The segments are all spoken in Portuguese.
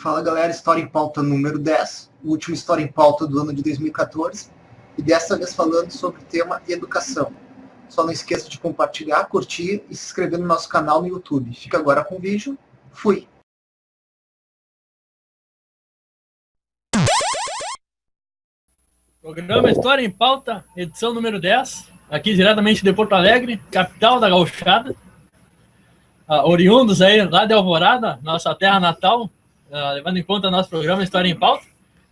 Fala galera, História em Pauta número 10, o último História em Pauta do ano de 2014, e dessa vez falando sobre o tema educação. Só não esqueça de compartilhar, curtir e se inscrever no nosso canal no YouTube. Fica agora com o vídeo. Fui! Programa História em Pauta, edição número 10, aqui diretamente de Porto Alegre, capital da Gauchada. Oriundos aí lá de Alvorada, nossa terra natal, levando em conta nosso programa História em Pauta,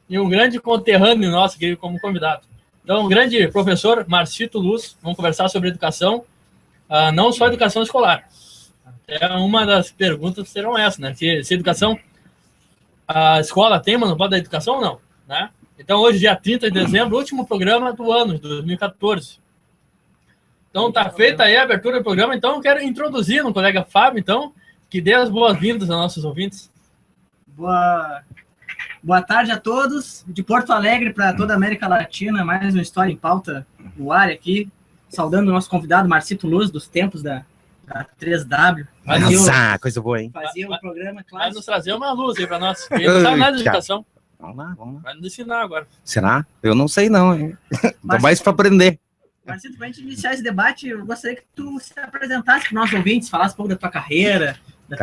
e um grande conterrâneo nosso aqui como convidado. Então, o grande professor Marcito Luz, vamos conversar sobre educação, não só educação escolar. Até uma das perguntas serão essas, né? Se educação, a escola tem monopólio da educação ou não, né? Então, hoje, dia 30 de dezembro, último programa do ano, de 2014. Então, tá feita aí a abertura do programa. Então, eu quero introduzir o colega Fábio, então, que dê as boas-vindas aos nossos ouvintes. Boa tarde a todos, de Porto Alegre para toda a América Latina, mais uma História em Pauta no ar aqui, saudando o nosso convidado Marcito Luz, dos tempos da 3W. Coisa boa, hein? Fazia o programa, claro. Vai nos trazer uma luz aí para nós. Ele não sabe nada de educação. Vamos lá. Vai nos ensinar agora. Será? Eu não sei não, hein? Tô mais para aprender. Marcito, para a gente iniciar esse debate, eu gostaria que tu se apresentasse para os nossos ouvintes, falasse um pouco da tua carreira, da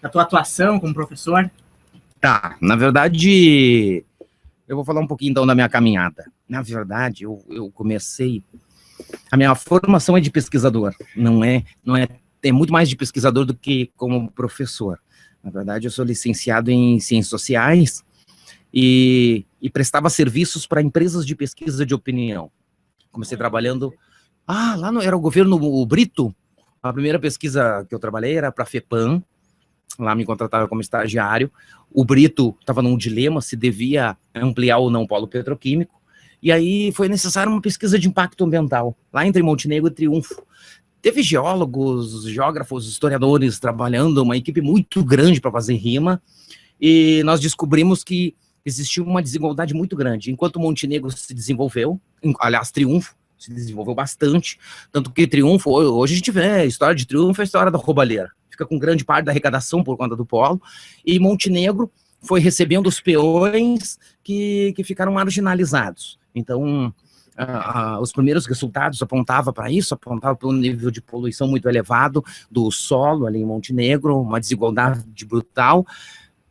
tua atuação como professor. Tá, na verdade, eu vou falar um pouquinho então da minha caminhada. Na verdade, eu comecei... A minha formação é de pesquisador, é muito mais de pesquisador do que como professor. Na verdade, eu sou licenciado em Ciências Sociais e prestava serviços para empresas de pesquisa de opinião. Comecei trabalhando... era o governo Brito. A primeira pesquisa que eu trabalhei era para a FEPAM. Lá me contrataram como estagiário. O Brito estava num dilema se devia ampliar ou não o polo petroquímico. E aí foi necessária uma pesquisa de impacto ambiental, lá entre Montenegro e Triunfo. Teve geólogos, geógrafos, historiadores trabalhando, uma equipe muito grande para fazer rima, e nós descobrimos que existia uma desigualdade muito grande. Enquanto Montenegro se desenvolveu, aliás, Triunfo se desenvolveu bastante, tanto que Triunfo, hoje a gente vê, a história de Triunfo é a história da roubalheira, fica com grande parte da arrecadação por conta do polo, e Montenegro foi recebendo os peões que ficaram marginalizados. Então, os primeiros resultados apontavam para isso, apontavam para um nível de poluição muito elevado do solo ali em Montenegro, uma desigualdade brutal.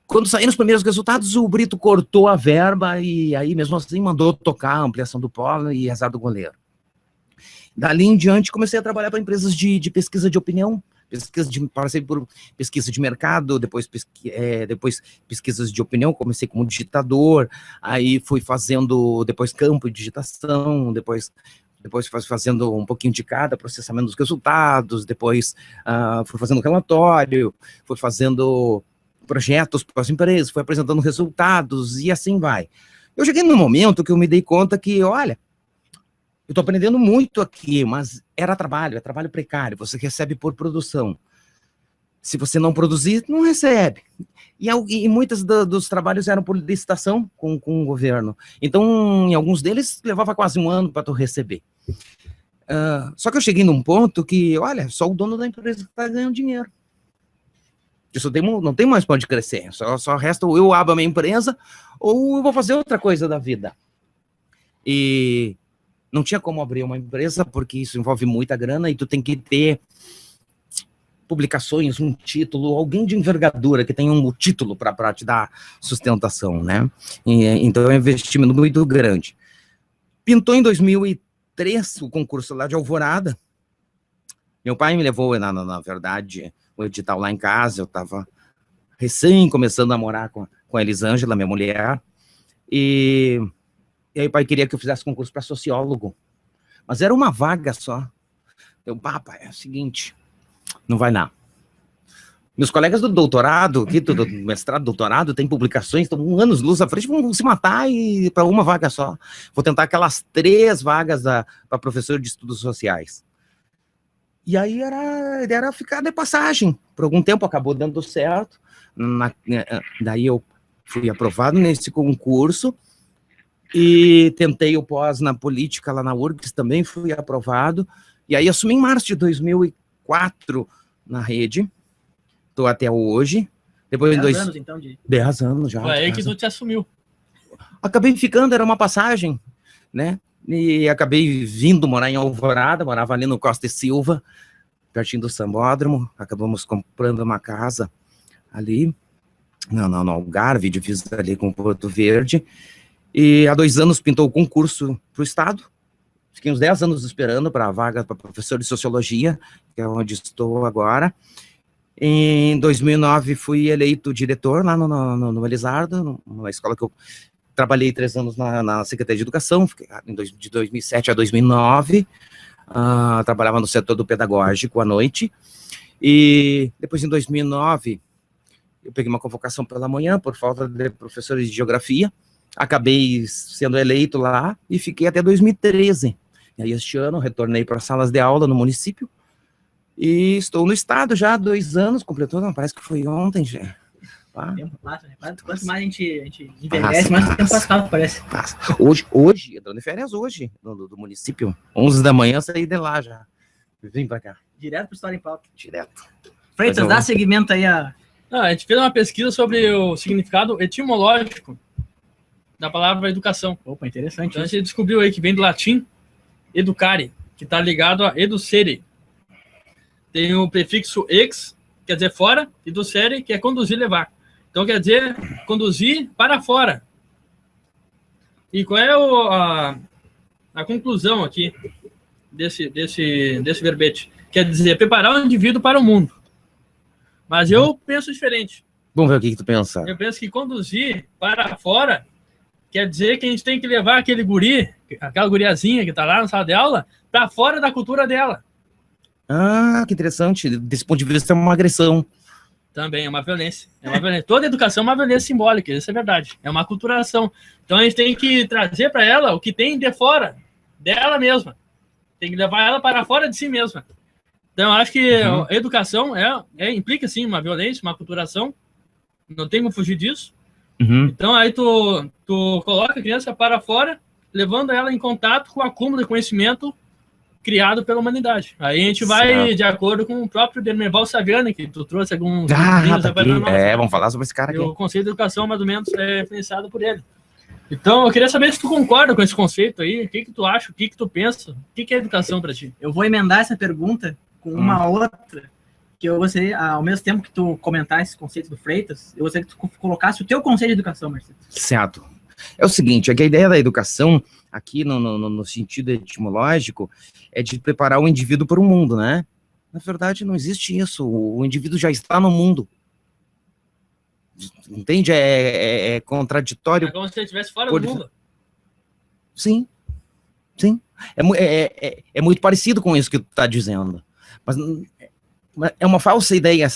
Quando saíram os primeiros resultados, o Brito cortou a verba e aí, mesmo assim, mandou tocar a ampliação do polo e azar do goleiro. Dali em diante, comecei a trabalhar para empresas de pesquisa de opinião, passei por pesquisa de mercado, depois pesquisas de opinião, comecei como digitador, aí fui fazendo depois campo de digitação, depois fazendo um pouquinho de cada, processamento dos resultados, depois fui fazendo relatório, fui fazendo projetos para as empresas, fui apresentando resultados e assim vai. Eu cheguei num momento que eu me dei conta que, olha, eu estou aprendendo muito aqui, mas é trabalho precário, você recebe por produção. Se você não produzir, não recebe. E muitos dos trabalhos eram por licitação com o governo. Então, em alguns deles, levava quase um ano para tu receber. Só que eu cheguei num ponto que, olha, só o dono da empresa está ganhando dinheiro. Isso não tem mais para onde crescer. Só resta ou eu abro a minha empresa ou eu vou fazer outra coisa da vida. E não tinha como abrir uma empresa, porque isso envolve muita grana e tu tem que ter publicações, um título, alguém de envergadura que tenha um título para te dar sustentação, né? Então é um investimento muito grande. Pintou em 2003 o concurso lá de Alvorada. Meu pai me levou, na verdade, o edital lá em casa. Eu estava recém começando a morar com a Elisângela, minha mulher, e aí o pai queria que eu fizesse concurso para sociólogo, mas era uma vaga só. Eu, papai, é o seguinte, não vai não. Meus colegas do doutorado, aqui, do mestrado, doutorado, tem publicações, estão anos luz à frente, vão se matar e para uma vaga só. Vou tentar aquelas 3 vagas para professor de estudos sociais. E aí era ficar de passagem. Por algum tempo acabou dando certo. Daí eu fui aprovado nesse concurso e tentei o pós na política lá na URGS, também fui aprovado. E aí assumi em março de 2004 na rede. Estou até hoje. Depois 10 anos, então, de... 10 anos já. Foi aí 10 que tu te assumiu. Acabei ficando, era uma passagem, né? E acabei vindo morar em Alvorada, morava ali no Costa e Silva, pertinho do Sambódromo. Acabamos comprando uma casa ali, no Algarve, divisa ali com Porto Verde. E há 2 anos pintou o concurso para o Estado. Fiquei uns 10 anos esperando para a vaga para professor de Sociologia, que é onde estou agora. Em 2009 fui eleito diretor lá no Elisardo, numa escola que eu trabalhei 3 anos na Secretaria de Educação, fiquei de 2007 a 2009, trabalhava no setor do pedagógico à noite, e depois em 2009 eu peguei uma convocação pela manhã por falta de professores de geografia, acabei sendo eleito lá e fiquei até 2013. E aí este ano retornei para as salas de aula no município e estou no estado já há 2 anos, completou, não, parece que foi ontem já. O tempo passa, né? Quanto mais a gente envelhece, mais o tempo passa, parece. Hoje, entrando em férias hoje, do município, 11 da manhã, saí de lá já. Vim para cá. Direto para História em Pauta. Direto. Freitas, dá seguimento aí a... A gente fez uma pesquisa sobre o significado etimológico da palavra educação. Opa, interessante. Então a gente descobriu aí que vem do latim educare, que está ligado a educere. Tem o prefixo ex, quer dizer fora, e docere, que é conduzir, levar. Então quer dizer conduzir para fora. E qual é a conclusão aqui desse verbete? Quer dizer preparar o indivíduo para o mundo. Mas eu penso diferente. Vamos ver o que tu pensa. Eu penso que conduzir para fora quer dizer que a gente tem que levar aquele guri, aquela guriazinha que está lá na sala de aula, para fora da cultura dela. Ah, que interessante. Desse ponto de vista, é uma agressão. Também, é uma violência. Toda educação é uma violência simbólica, isso é verdade. É uma aculturação. Então a gente tem que trazer para ela o que tem de fora dela mesma. Tem que levar ela para fora de si mesma. Então, eu acho que a educação implica, sim, uma violência, uma aculturação. Não tem como fugir disso. Uhum. Então, aí tu coloca a criança para fora, levando ela em contato com o acúmulo de conhecimento criado pela humanidade. Aí a gente vai de acordo com o próprio Dermerval Saviani, que tu trouxe alguns... Vamos falar sobre esse cara aqui. O conceito de educação, mais ou menos, é influenciado por ele. Então, eu queria saber se tu concorda com esse conceito aí, o que tu acha, o que tu pensa, o que é educação para ti? Eu vou emendar essa pergunta com uma outra, que eu gostaria, ao mesmo tempo que tu comentar esse conceito do Freitas, eu gostaria que tu colocasse o teu conceito de educação, Marcelo. Certo. É o seguinte, é que a ideia da educação, aqui no sentido etimológico, é de preparar o indivíduo para o mundo, né? Na verdade, não existe isso. O indivíduo já está no mundo. Entende? É contraditório. É como se ele estivesse fora do mundo. Sim. Sim. É muito parecido com isso que tu está dizendo. Mas é uma falsa ideia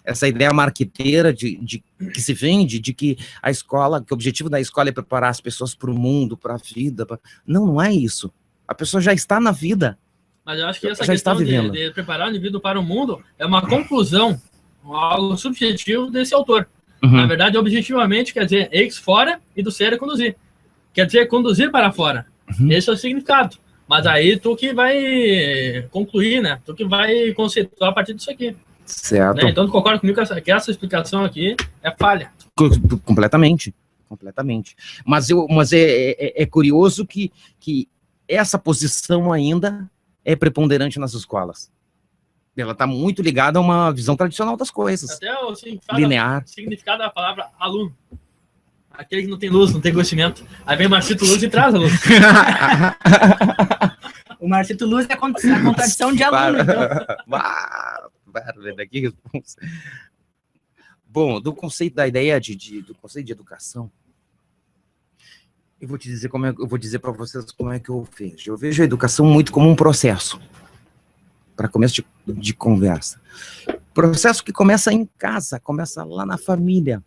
essa ideia marqueteira que se vende de que a escola, que o objetivo da escola é preparar as pessoas para o mundo, para a vida. Não é isso. A pessoa já está na vida. Mas eu acho que essa questão de preparar o indivíduo para o mundo é uma conclusão, algo subjetivo desse autor. Uhum. Na verdade, objetivamente, quer dizer ex fora e do ser é conduzir. Quer dizer conduzir para fora. Uhum. Esse é o significado. Mas aí tu que vai concluir, né? Tu que vai conceituar a partir disso aqui. Certo. Né? Então tu concorda comigo que essa explicação aqui é falha. Completamente. Mas é curioso que essa posição ainda é preponderante nas escolas. Ela está muito ligada a uma visão tradicional das coisas. Até o significado da palavra aluno. Aquele que não tem luz, não tem conhecimento. Aí vem o Marcito Luz e traz a luz. O Marcito Luz é a contradição de aluno. Bom, do conceito da ideia do conceito de educação, eu vou dizer para vocês como é que eu vejo. Eu vejo a educação muito como um processo. Para começo de conversa. Processo que começa em casa, começa lá na família.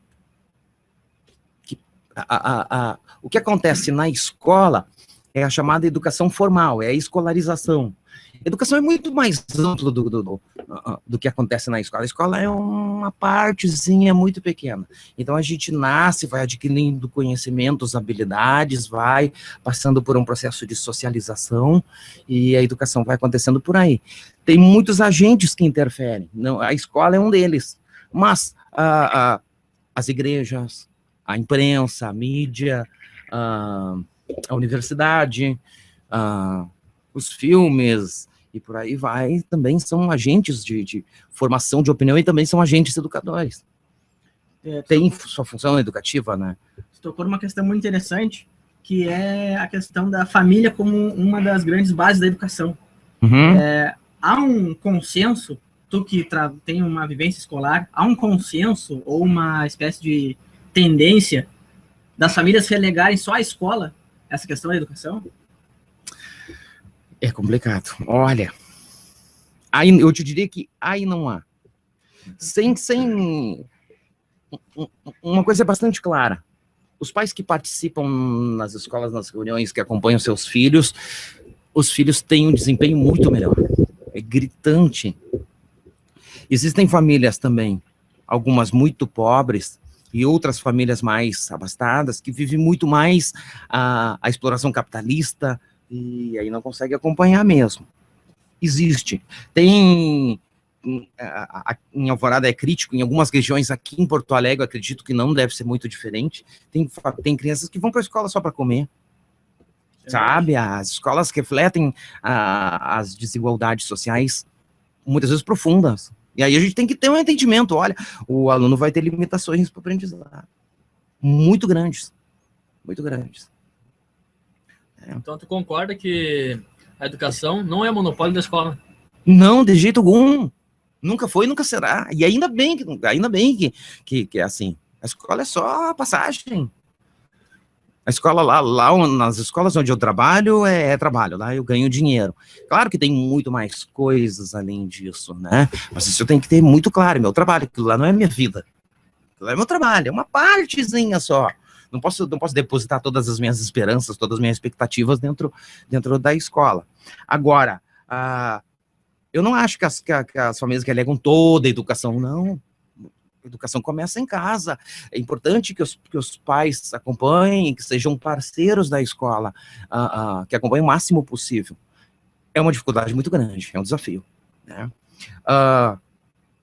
O que acontece na escola é a chamada educação formal, é a escolarização. Educação é muito mais amplo do que acontece na escola. A escola é uma partezinha muito pequena. Então a gente nasce, vai adquirindo conhecimentos, habilidades, vai passando por um processo de socialização e a educação vai acontecendo por aí. Tem muitos agentes que interferem. Não, a escola é um deles. Mas as igrejas, a imprensa, a mídia, a universidade, os filmes e por aí vai, também são agentes de formação de opinião e também são agentes educadores. Tem sua função educativa, né? Você tocou numa questão muito interessante, que é a questão da família como uma das grandes bases da educação. Uhum. Há um consenso, tu que tem uma vivência escolar, há um consenso ou uma espécie de tendência das famílias relegarem só a escola, essa questão da educação? É complicado. Olha, aí eu te diria que aí não há. Uma coisa é bastante clara. Os pais que participam nas escolas, nas reuniões, que acompanham seus filhos, os filhos têm um desempenho muito melhor. É gritante. Existem famílias também, algumas muito pobres, e outras famílias mais abastadas, que vivem muito mais a exploração capitalista, e aí não consegue acompanhar mesmo. Existe. Tem, em Alvorada é crítico, em algumas regiões aqui em Porto Alegre, eu acredito que não deve ser muito diferente, tem crianças que vão para a escola só para comer, sabe? As escolas refletem as desigualdades sociais, muitas vezes profundas. E aí a gente tem que ter um entendimento, olha, o aluno vai ter limitações para o aprendizado, muito grandes, muito grandes. Então tu concorda que a educação não é monopólio da escola? Não, de jeito algum. Nunca foi, nunca será. E ainda bem que é assim. A escola é só a passagem. A escola lá nas escolas onde eu trabalho, é trabalho. Lá eu ganho dinheiro. Claro que tem muito mais coisas além disso, né? Mas isso eu tenho que ter muito claro. Meu trabalho, aquilo lá não é minha vida. Aquilo lá é meu trabalho, é uma partezinha só. Não posso depositar todas as minhas esperanças, todas as minhas expectativas dentro da escola. Agora, eu não acho que as famílias que alegam toda a educação, não. A educação começa em casa. É importante que os pais acompanhem, que sejam parceiros da escola, que acompanhem o máximo possível. É uma dificuldade muito grande, é um desafio, né?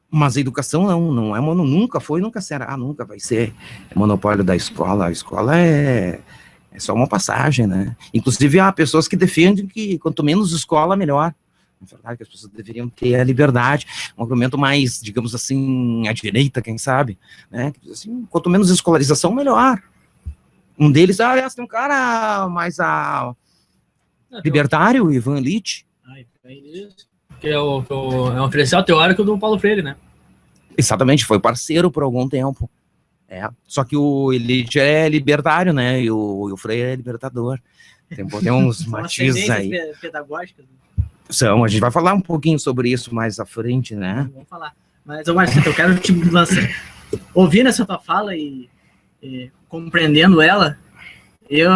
Mas a educação não é nunca foi, nunca será, nunca vai ser monopólio da escola. A escola é só uma passagem, né? Inclusive há pessoas que defendem que quanto menos escola, melhor. Na verdade, que as pessoas deveriam ter a liberdade, um argumento mais, digamos assim, à direita, quem sabe, né? Assim, quanto menos escolarização, melhor. Um deles, tem um cara mais libertário, Ivan Illich. Que é um referencial teórico do Paulo Freire, né? Exatamente, foi parceiro por algum tempo. Só que o Illich é libertário, né? E o Freire é libertador. Tem uns matizes aí. Pedagógicas. A gente vai falar um pouquinho sobre isso mais à frente, né? Vamos falar. Mas, Marcito, eu quero te lançar. Ouvindo essa tua fala e compreendendo ela,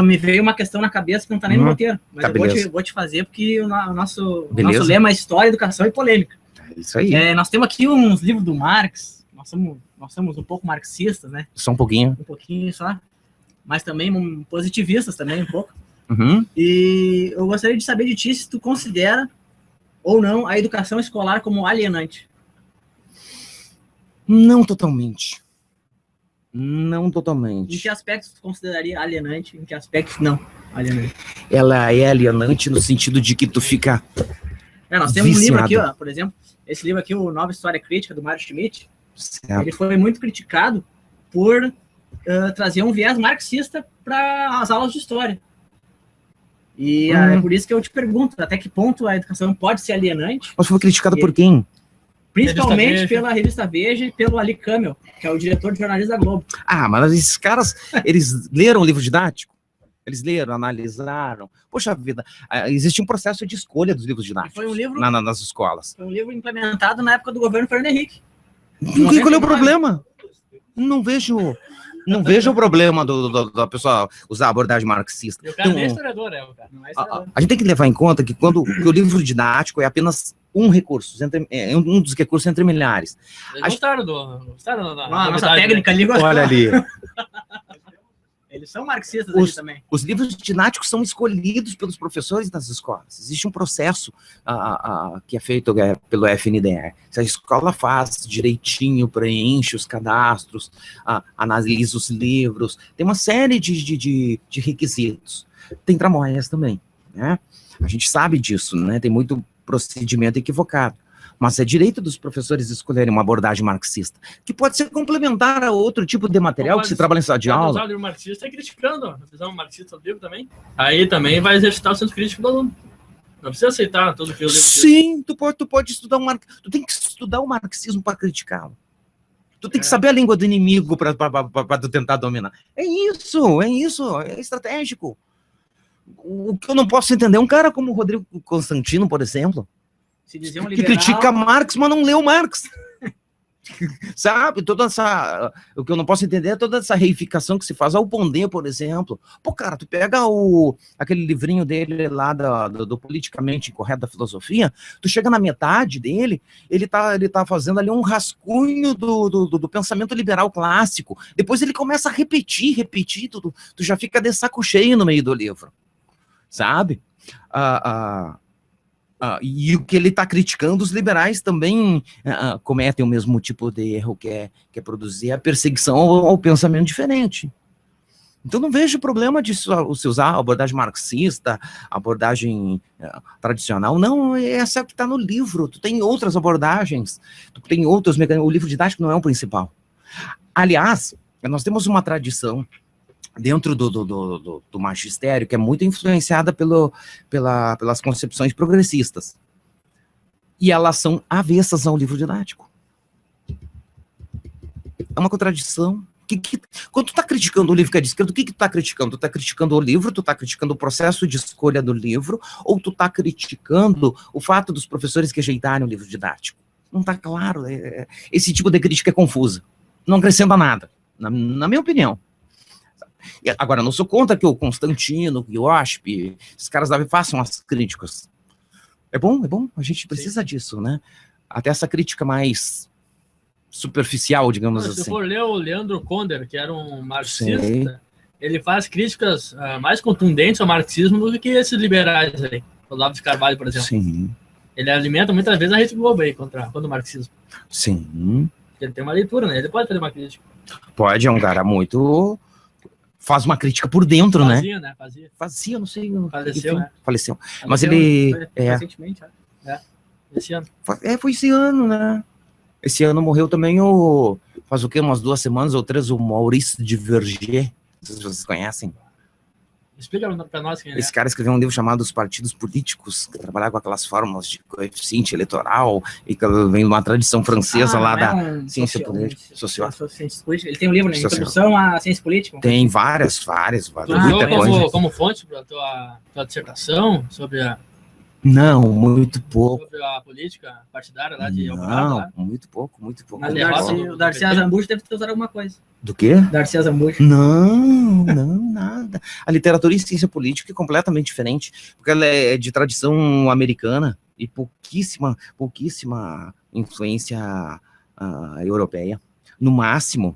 me veio uma questão na cabeça que não está nem no roteiro. Mas eu vou te fazer, porque o nosso lema é História, Educação e Polêmica. Isso aí. Nós temos aqui uns livros do Marx, nós somos um pouco marxistas, né? Só um pouquinho. Um pouquinho só. Mas também positivistas também, um pouco. Uhum. E eu gostaria de saber de ti se tu considera ou não a educação escolar como alienante. Não totalmente. Não totalmente. Em que aspectos tu consideraria alienante? Em que aspectos não alienante? Ela é alienante no sentido de que tu fica nós temos um livro aqui, por exemplo, esse livro aqui, o Nova História Crítica, do Mário Schmidt. Certo. Ele foi muito criticado por trazer um viés marxista para as aulas de história. E é por isso que eu te pergunto, até que ponto a educação pode ser alienante? Mas foi criticado por quem? Principalmente pela Revista Veja e pelo Ali Camel, que é o diretor de jornalismo da Globo. Mas esses caras, eles leram o livro didático? Eles leram, analisaram. Poxa vida, existe um processo de escolha dos livros didáticos foi um livro, nas escolas. Foi um livro implementado na época do governo Fernando Henrique. Qual é o problema? Não vejo o problema da pessoa usar a abordagem marxista. E o cara não é historiador, Não é historiador. A gente tem que levar em conta que quando o livro didático é apenas um recurso, um dos recursos entre milhares. Eles gostaram da nossa técnica ali. Olha ali. são marxistas ali também. Os livros didáticos são escolhidos pelos professores das escolas. Existe um processo que é feito pelo FNDE. Se a escola faz direitinho, preenche os cadastros, analisa os livros, tem uma série de requisitos. Tem tramóias também, né? A gente sabe disso, né? Tem muito procedimento equivocado. Mas é direito dos professores escolherem uma abordagem marxista, que pode ser complementar a outro tipo de material que se trabalha em sala de aula. Usar o livro marxista é criticando, a visão marxista do livro também. Aí também vai exercitar o senso crítico do aluno. Não precisa aceitar tudo que o livro diz. Sim, tu pode estudar tu tem que estudar o marxismo para criticá-lo. Tu tem que saber a língua do inimigo para tu tentar dominar. É isso, é estratégico. O que eu não posso entender é um cara como o Rodrigo Constantino, por exemplo, Se dizer um que liberal, critica Marx, mas não leu Marx. Sabe? O que eu não posso entender é toda essa reificação que se faz ao Pondé, por exemplo. Pô, cara, tu pega aquele livrinho dele lá do Politicamente Incorreto da Filosofia, tu chega na metade dele, ele tá fazendo ali um rascunho do pensamento liberal clássico. Depois ele começa a repetir, tu já fica de saco cheio no meio do livro. Sabe? E o que ele está criticando, os liberais também cometem o mesmo tipo de erro, que é produzir a perseguição ao pensamento diferente. Então não vejo problema de se usar a abordagem marxista, a abordagem tradicional. Não, essa é o que está no livro. Tu tem outras abordagens, tu tem outros mecanismos. O livro didático não é o principal. Aliás, nós temos uma tradição dentro do magistério, que é muito influenciada pelas concepções progressistas. E elas são avessas ao livro didático. É uma contradição. Quando tu está criticando o livro que é de esquerda, o que tu está criticando? Tu está criticando o livro, tu está criticando o processo de escolha do livro, ou tu está criticando o fato dos professores rejeitarem o livro didático? Não está claro. Esse tipo de crítica é confusa. Não acrescenta nada, na minha opinião. Agora, não sou contra que o Constantino, que o Osp, esses caras façam as críticas. É bom, a gente precisa disso, né? Até essa crítica mais superficial, digamos assim. Se for ler o Leandro Konder, que era um marxista, ele faz críticas mais contundentes ao marxismo do que esses liberais aí. O Olavo de Carvalho, por exemplo. Sim. Ele alimenta muitas vezes a Rede Globo aí contra o marxismo. Sim. Ele tem uma leitura, né? Ele pode fazer uma crítica. Pode, é um cara muito... Faz uma crítica por dentro, Fazia, né? Fazia, não sei. Faleceu, enfim, né? Faleceu. Mas ele... Recentemente, esse ano. Foi esse ano, né? Esse ano morreu também faz o quê? Umas 2 semanas ou 3, o Maurice de Verger. Não sei se vocês conhecem. Explica para nós quem é. Esse cara escreveu um livro chamado Os Partidos Políticos, que trabalhava com aquelas fórmulas de coeficiente eleitoral, e que vem de uma tradição francesa lá da ciência política, social. Ele tem um livro, né? Introdução à ciência política. Tem várias, muita coisa. Como fonte para a tua dissertação sobre a... Não, muito pouco. Sobre a política partidária lá de Alvorada? Não, muito pouco. Mas o Darcy Azambuja deve ter usado alguma coisa. Do quê? Darcy Azambuja. Não, nada. A literatura e ciência política é completamente diferente, porque ela é de tradição americana e pouquíssima influência europeia. No máximo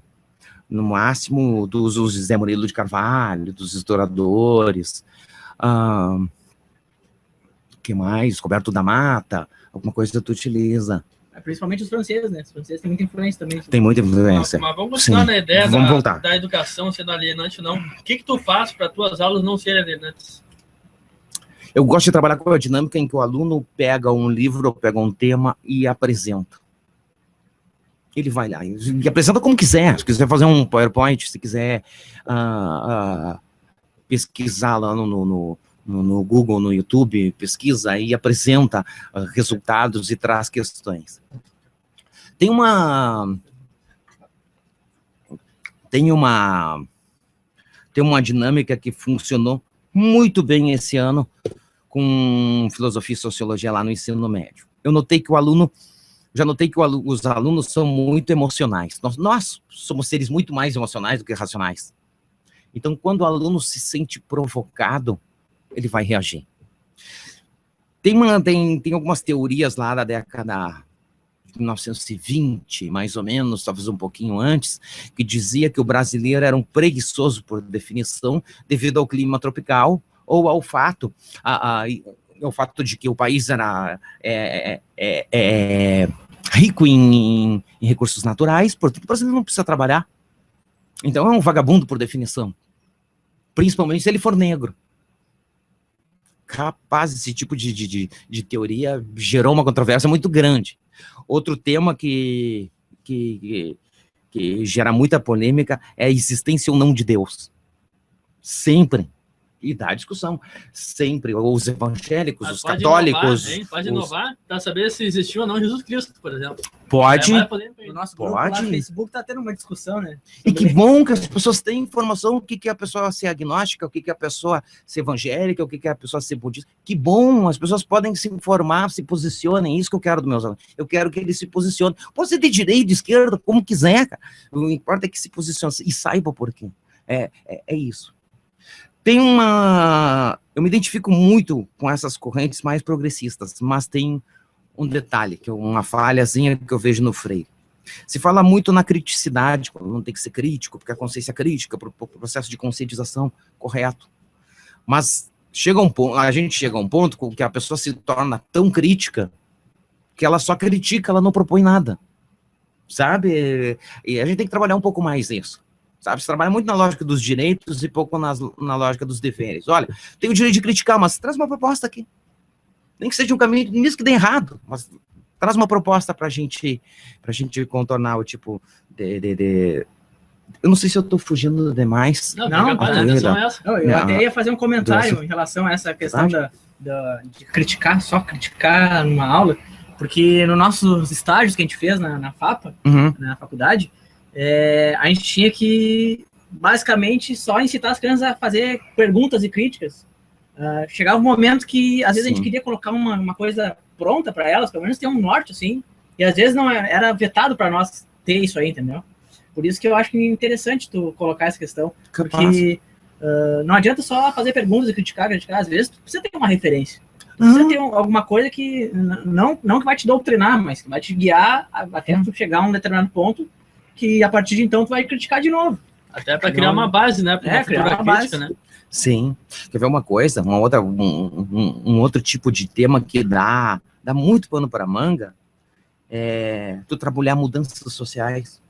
dos José Murilo de Carvalho, dos historiadores, que mais? Roberto da Mata, alguma coisa que tu utiliza. Principalmente os franceses, né? Os franceses têm muita influência também. Tem muita influência. Mas vamos continuar na ideia voltar. Da educação sendo alienante, não. O que tu faz para tuas aulas não serem alienantes? Eu gosto de trabalhar com a dinâmica em que o aluno pega um livro, pega um tema e apresenta. Ele vai lá e apresenta como quiser. Se quiser fazer um PowerPoint, se quiser pesquisar lá no Google, no YouTube, pesquisa e apresenta resultados e traz questões. Tem uma dinâmica que funcionou muito bem esse ano com filosofia e sociologia lá no ensino médio. Já notei que os alunos são muito emocionais. Nós somos seres muito mais emocionais do que racionais. Então, quando o aluno se sente provocado, ele vai reagir. Tem algumas teorias lá da década 1920, mais ou menos, talvez um pouquinho antes, que dizia que o brasileiro era um preguiçoso por definição, devido ao clima tropical, ou ao fato, ao fato de que o país era rico em recursos naturais, portanto o brasileiro não precisa trabalhar. Então é um vagabundo por definição, principalmente se ele for negro. Capaz, esse tipo de teoria gerou uma controvérsia muito grande. Outro tema que gera muita polêmica é a existência ou não de Deus. Sempre. E dá discussão. Sempre. Os evangélicos, os católicos... Pode inovar para saber se existiu ou não Jesus Cristo, por exemplo. Pode. O nosso grupo lá no Facebook está tendo uma discussão, né? E que bom que as pessoas têm informação, o que é a pessoa ser agnóstica, o que é a pessoa ser evangélica, o que é a pessoa ser budista. Que bom, as pessoas podem se informar, se posicionem, isso que eu quero dos meus alunos. Eu quero que eles se posicionem. Pode ser de direita, de esquerda, como quiser, cara. O que importa é que se posicione e saiba por quê. É isso. Eu me identifico muito com essas correntes mais progressistas, mas tem um detalhe, que é uma falhazinha que eu vejo no Freire. Se fala muito na criticidade, não tem que ser crítico, porque a consciência crítica, para o processo de conscientização, correto. Mas a gente chega a um ponto com que a pessoa se torna tão crítica que ela só critica, ela não propõe nada. Sabe? E a gente tem que trabalhar um pouco mais nisso. Sabe, você trabalha muito na lógica dos direitos e pouco na lógica dos deveres. Olha, tem o direito de criticar, mas traz uma proposta aqui. Nem que seja um caminho, mesmo que dê errado, mas traz uma proposta pra gente contornar o tipo de... Eu não sei se eu tô fugindo demais. Não, eu até ia fazer um comentário em relação a essa questão de criticar, só criticar numa aula, porque nos nossos estágios que a gente fez na FAPA, na faculdade, a gente tinha que, basicamente, só incitar as crianças a fazer perguntas e críticas. Chegava um momento que, às vezes, a gente queria colocar uma coisa pronta para elas, pelo menos ter um norte, assim, e às vezes não era vetado para nós ter isso aí, entendeu? Por isso que eu acho que é interessante tu colocar essa questão, porque não adianta só fazer perguntas e criticar, às vezes tu precisa ter uma referência. Precisa ter alguma coisa que, não que vai te doutrinar, mas que vai te guiar até tu chegar a um determinado ponto, que a partir de então tu vai criticar de novo. Até para criar uma base, né? Criar uma base, né? Sim. Quer ver uma coisa? Um outro tipo de tema que dá muito pano para manga é tu trabalhar mudanças sociais.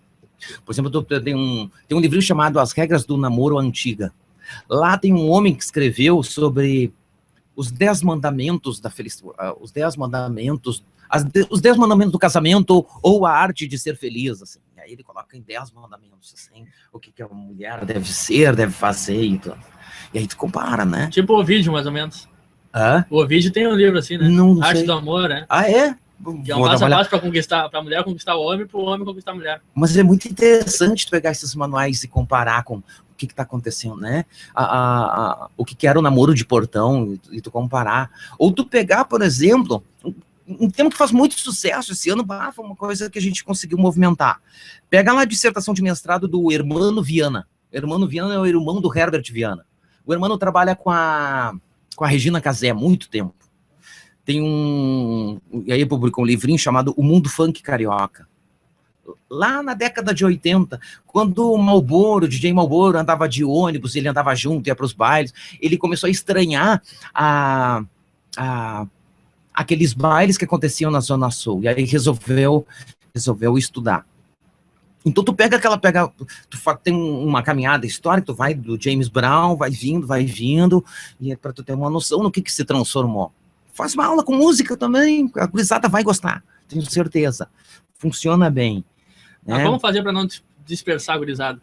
Por exemplo, tem um livro chamado As Regras do Namoro Antiga. Lá tem um homem que escreveu sobre os 10 mandamentos da felicidade, os 10 mandamentos do casamento ou a arte de ser feliz, assim. E aí ele coloca em 10 mandamentos, assim, o que a mulher deve ser, deve fazer e tudo. E aí tu compara, né? Tipo o Ovidio, mais ou menos. O Ovidio tem um livro assim, né? Não Arte sei. do Amor, né? Ah, é? Que é um passo a passo para a mulher conquistar o homem, para o homem conquistar a mulher. Mas é muito interessante tu pegar esses manuais e comparar com o que está acontecendo, né? O que era o namoro de portão e tu comparar. Ou tu pegar, por exemplo, um tema que faz muito sucesso esse ano, foi uma coisa que a gente conseguiu movimentar. Pega lá a dissertação de mestrado do Hermano Viana. Hermano Viana é o irmão do Herbert Viana. O Hermano trabalha com a Regina Casé há muito tempo. E aí publicou um livrinho chamado O Mundo Funk Carioca. Lá na década de 80, quando o DJ Marlboro andava de ônibus, ele andava junto, ia para os bailes, ele começou a estranhar aqueles bailes que aconteciam na Zona Sul, e aí resolveu estudar. Então tu tem uma caminhada histórica, tu vai do James Brown, vai vindo, e é para tu ter uma noção no que se transformou. Faz uma aula com música também, a gurizada vai gostar, tenho certeza. Funciona bem. Mas como fazer para não dispersar a gurizada?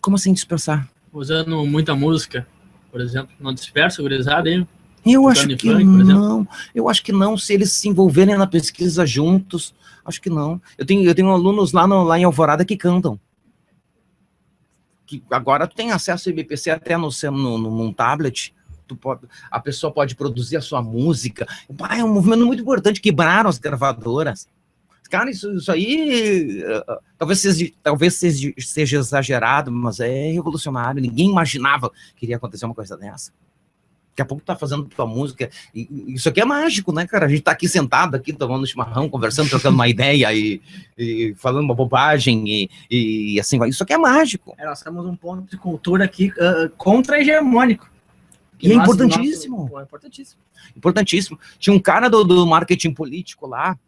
Como assim dispersar? Usando muita música, por exemplo. Não dispersa a gurizada, hein? Eu acho que não. Eu acho que não, se eles se envolverem na pesquisa juntos, acho que não. Eu tenho alunos lá em Alvorada que cantam. Que agora tu tem acesso ao MPC até num tablet. A pessoa pode produzir a sua música. É um movimento muito importante, quebraram as gravadoras. Cara, isso aí talvez seja exagerado, mas é revolucionário. Ninguém imaginava que iria acontecer uma coisa dessa. Daqui a pouco tá fazendo tua música. Isso aqui é mágico, né, cara? A gente tá aqui sentado, aqui tomando chimarrão, conversando, trocando uma ideia e falando uma bobagem e assim vai. Isso aqui é mágico. Nós temos um ponto de cultura aqui contra-hegemônico. E é importantíssimo. É importantíssimo. Importantíssimo. Tinha um cara do marketing político lá.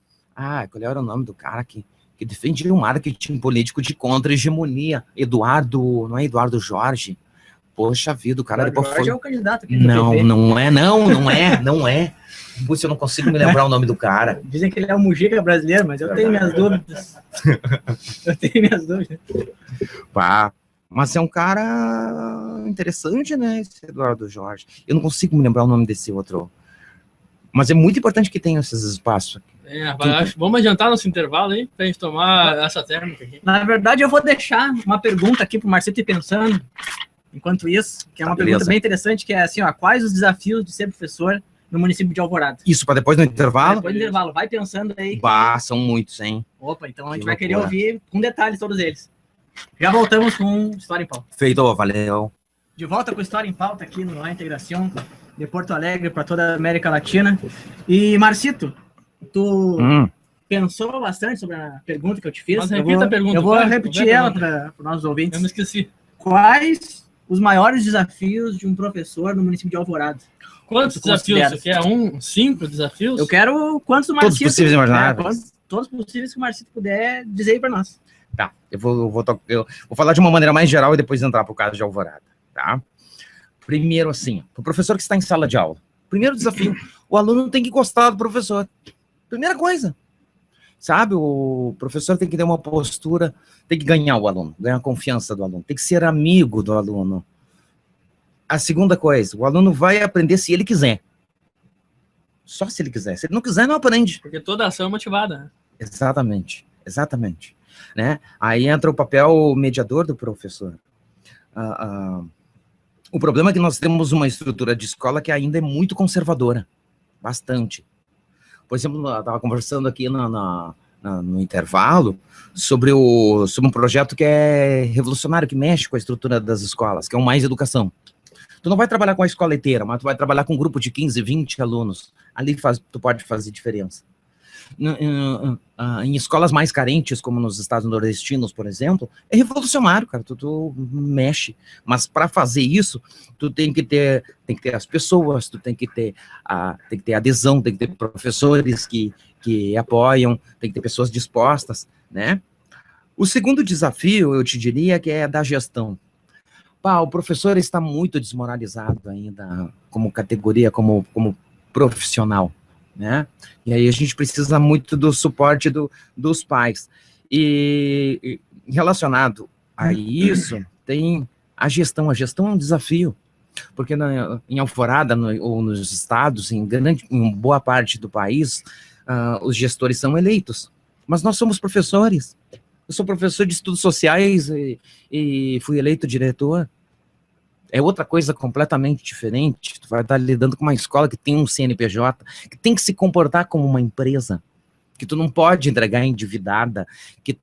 Qual era o nome do cara que defendia o marketing político de contra-hegemonia? Não é Eduardo Jorge? Poxa vida, o cara depois foi... é o candidato aqui não é. Putz, eu não consigo me lembrar o nome do cara. Dizem que ele é o Mujica brasileiro, mas eu tenho minhas dúvidas. Pá, mas é um cara interessante, né, esse Eduardo Jorge. Eu não consigo me lembrar o nome desse outro. Mas é muito importante que tenha esses espaços. Vamos adiantar nosso intervalo aí, pra gente tomar essa térmica aqui. Na verdade, eu vou deixar uma pergunta aqui pro Marcito ir pensando. Enquanto isso, que é uma pergunta bem interessante, que é assim, quais os desafios de ser professor no município de Alvorada? Isso, para depois do intervalo? Depois do intervalo, vai pensando aí. São muitos, hein? Opa, então a gente vai querer ouvir com detalhes todos eles. Já voltamos com História em Pauta. Feito, valeu. De volta com História em Pauta aqui no A Integração de Porto Alegre para toda a América Latina. E, Marcito, tu pensou bastante sobre a pergunta que eu te fiz? Mas repita a pergunta. Eu vou repetir ela para os nossos ouvintes. Eu me esqueci. Quais os maiores desafios de um professor no município de Alvorada? Quantos desafios? Você quer 5 desafios? Eu quero quantos o Marcito... Todos possíveis e imagináveis. Todos possíveis que o Marcito puder dizer aí para nós. Tá, eu vou falar de uma maneira mais geral e depois entrar para o caso de Alvorada, tá? Primeiro, assim, o professor que está em sala de aula. Primeiro desafio, o aluno tem que gostar do professor. Primeira coisa. Sabe, o professor tem que ter uma postura, tem que ganhar o aluno, ganhar a confiança do aluno, tem que ser amigo do aluno. A segunda coisa, o aluno vai aprender se ele quiser. Só se ele quiser. Se ele não quiser, não aprende. Porque toda ação é motivada, né? Exatamente. Né? Aí entra o papel mediador do professor. O problema é que nós temos uma estrutura de escola que ainda é muito conservadora. Bastante. Por exemplo, eu estava conversando aqui no intervalo sobre um projeto que é revolucionário, que mexe com a estrutura das escolas, que é o Mais Educação. Tu não vai trabalhar com a escola inteira, mas tu vai trabalhar com um grupo de 15, 20 alunos. Ali tu pode fazer diferença. Em escolas mais carentes, como nos estados nordestinos, por exemplo, é revolucionário, cara, tu mexe. Mas para fazer isso, tu tem que ter as pessoas, tu tem que ter adesão, tem que ter professores que apoiam, tem que ter pessoas dispostas, né? O segundo desafio, eu te diria, que é da gestão. O professor está muito desmoralizado ainda como categoria, como profissional, né? E aí a gente precisa muito do suporte dos pais. E relacionado a isso, tem a gestão. A gestão é um desafio, porque em Alvorada, ou nos estados, em boa parte do país, os gestores são eleitos. Mas nós somos professores. Eu sou professor de estudos sociais e fui eleito diretor. É outra coisa completamente diferente. Tu vai estar lidando com uma escola que tem um CNPJ, que tem que se comportar como uma empresa, que tu não pode entregar endividada, que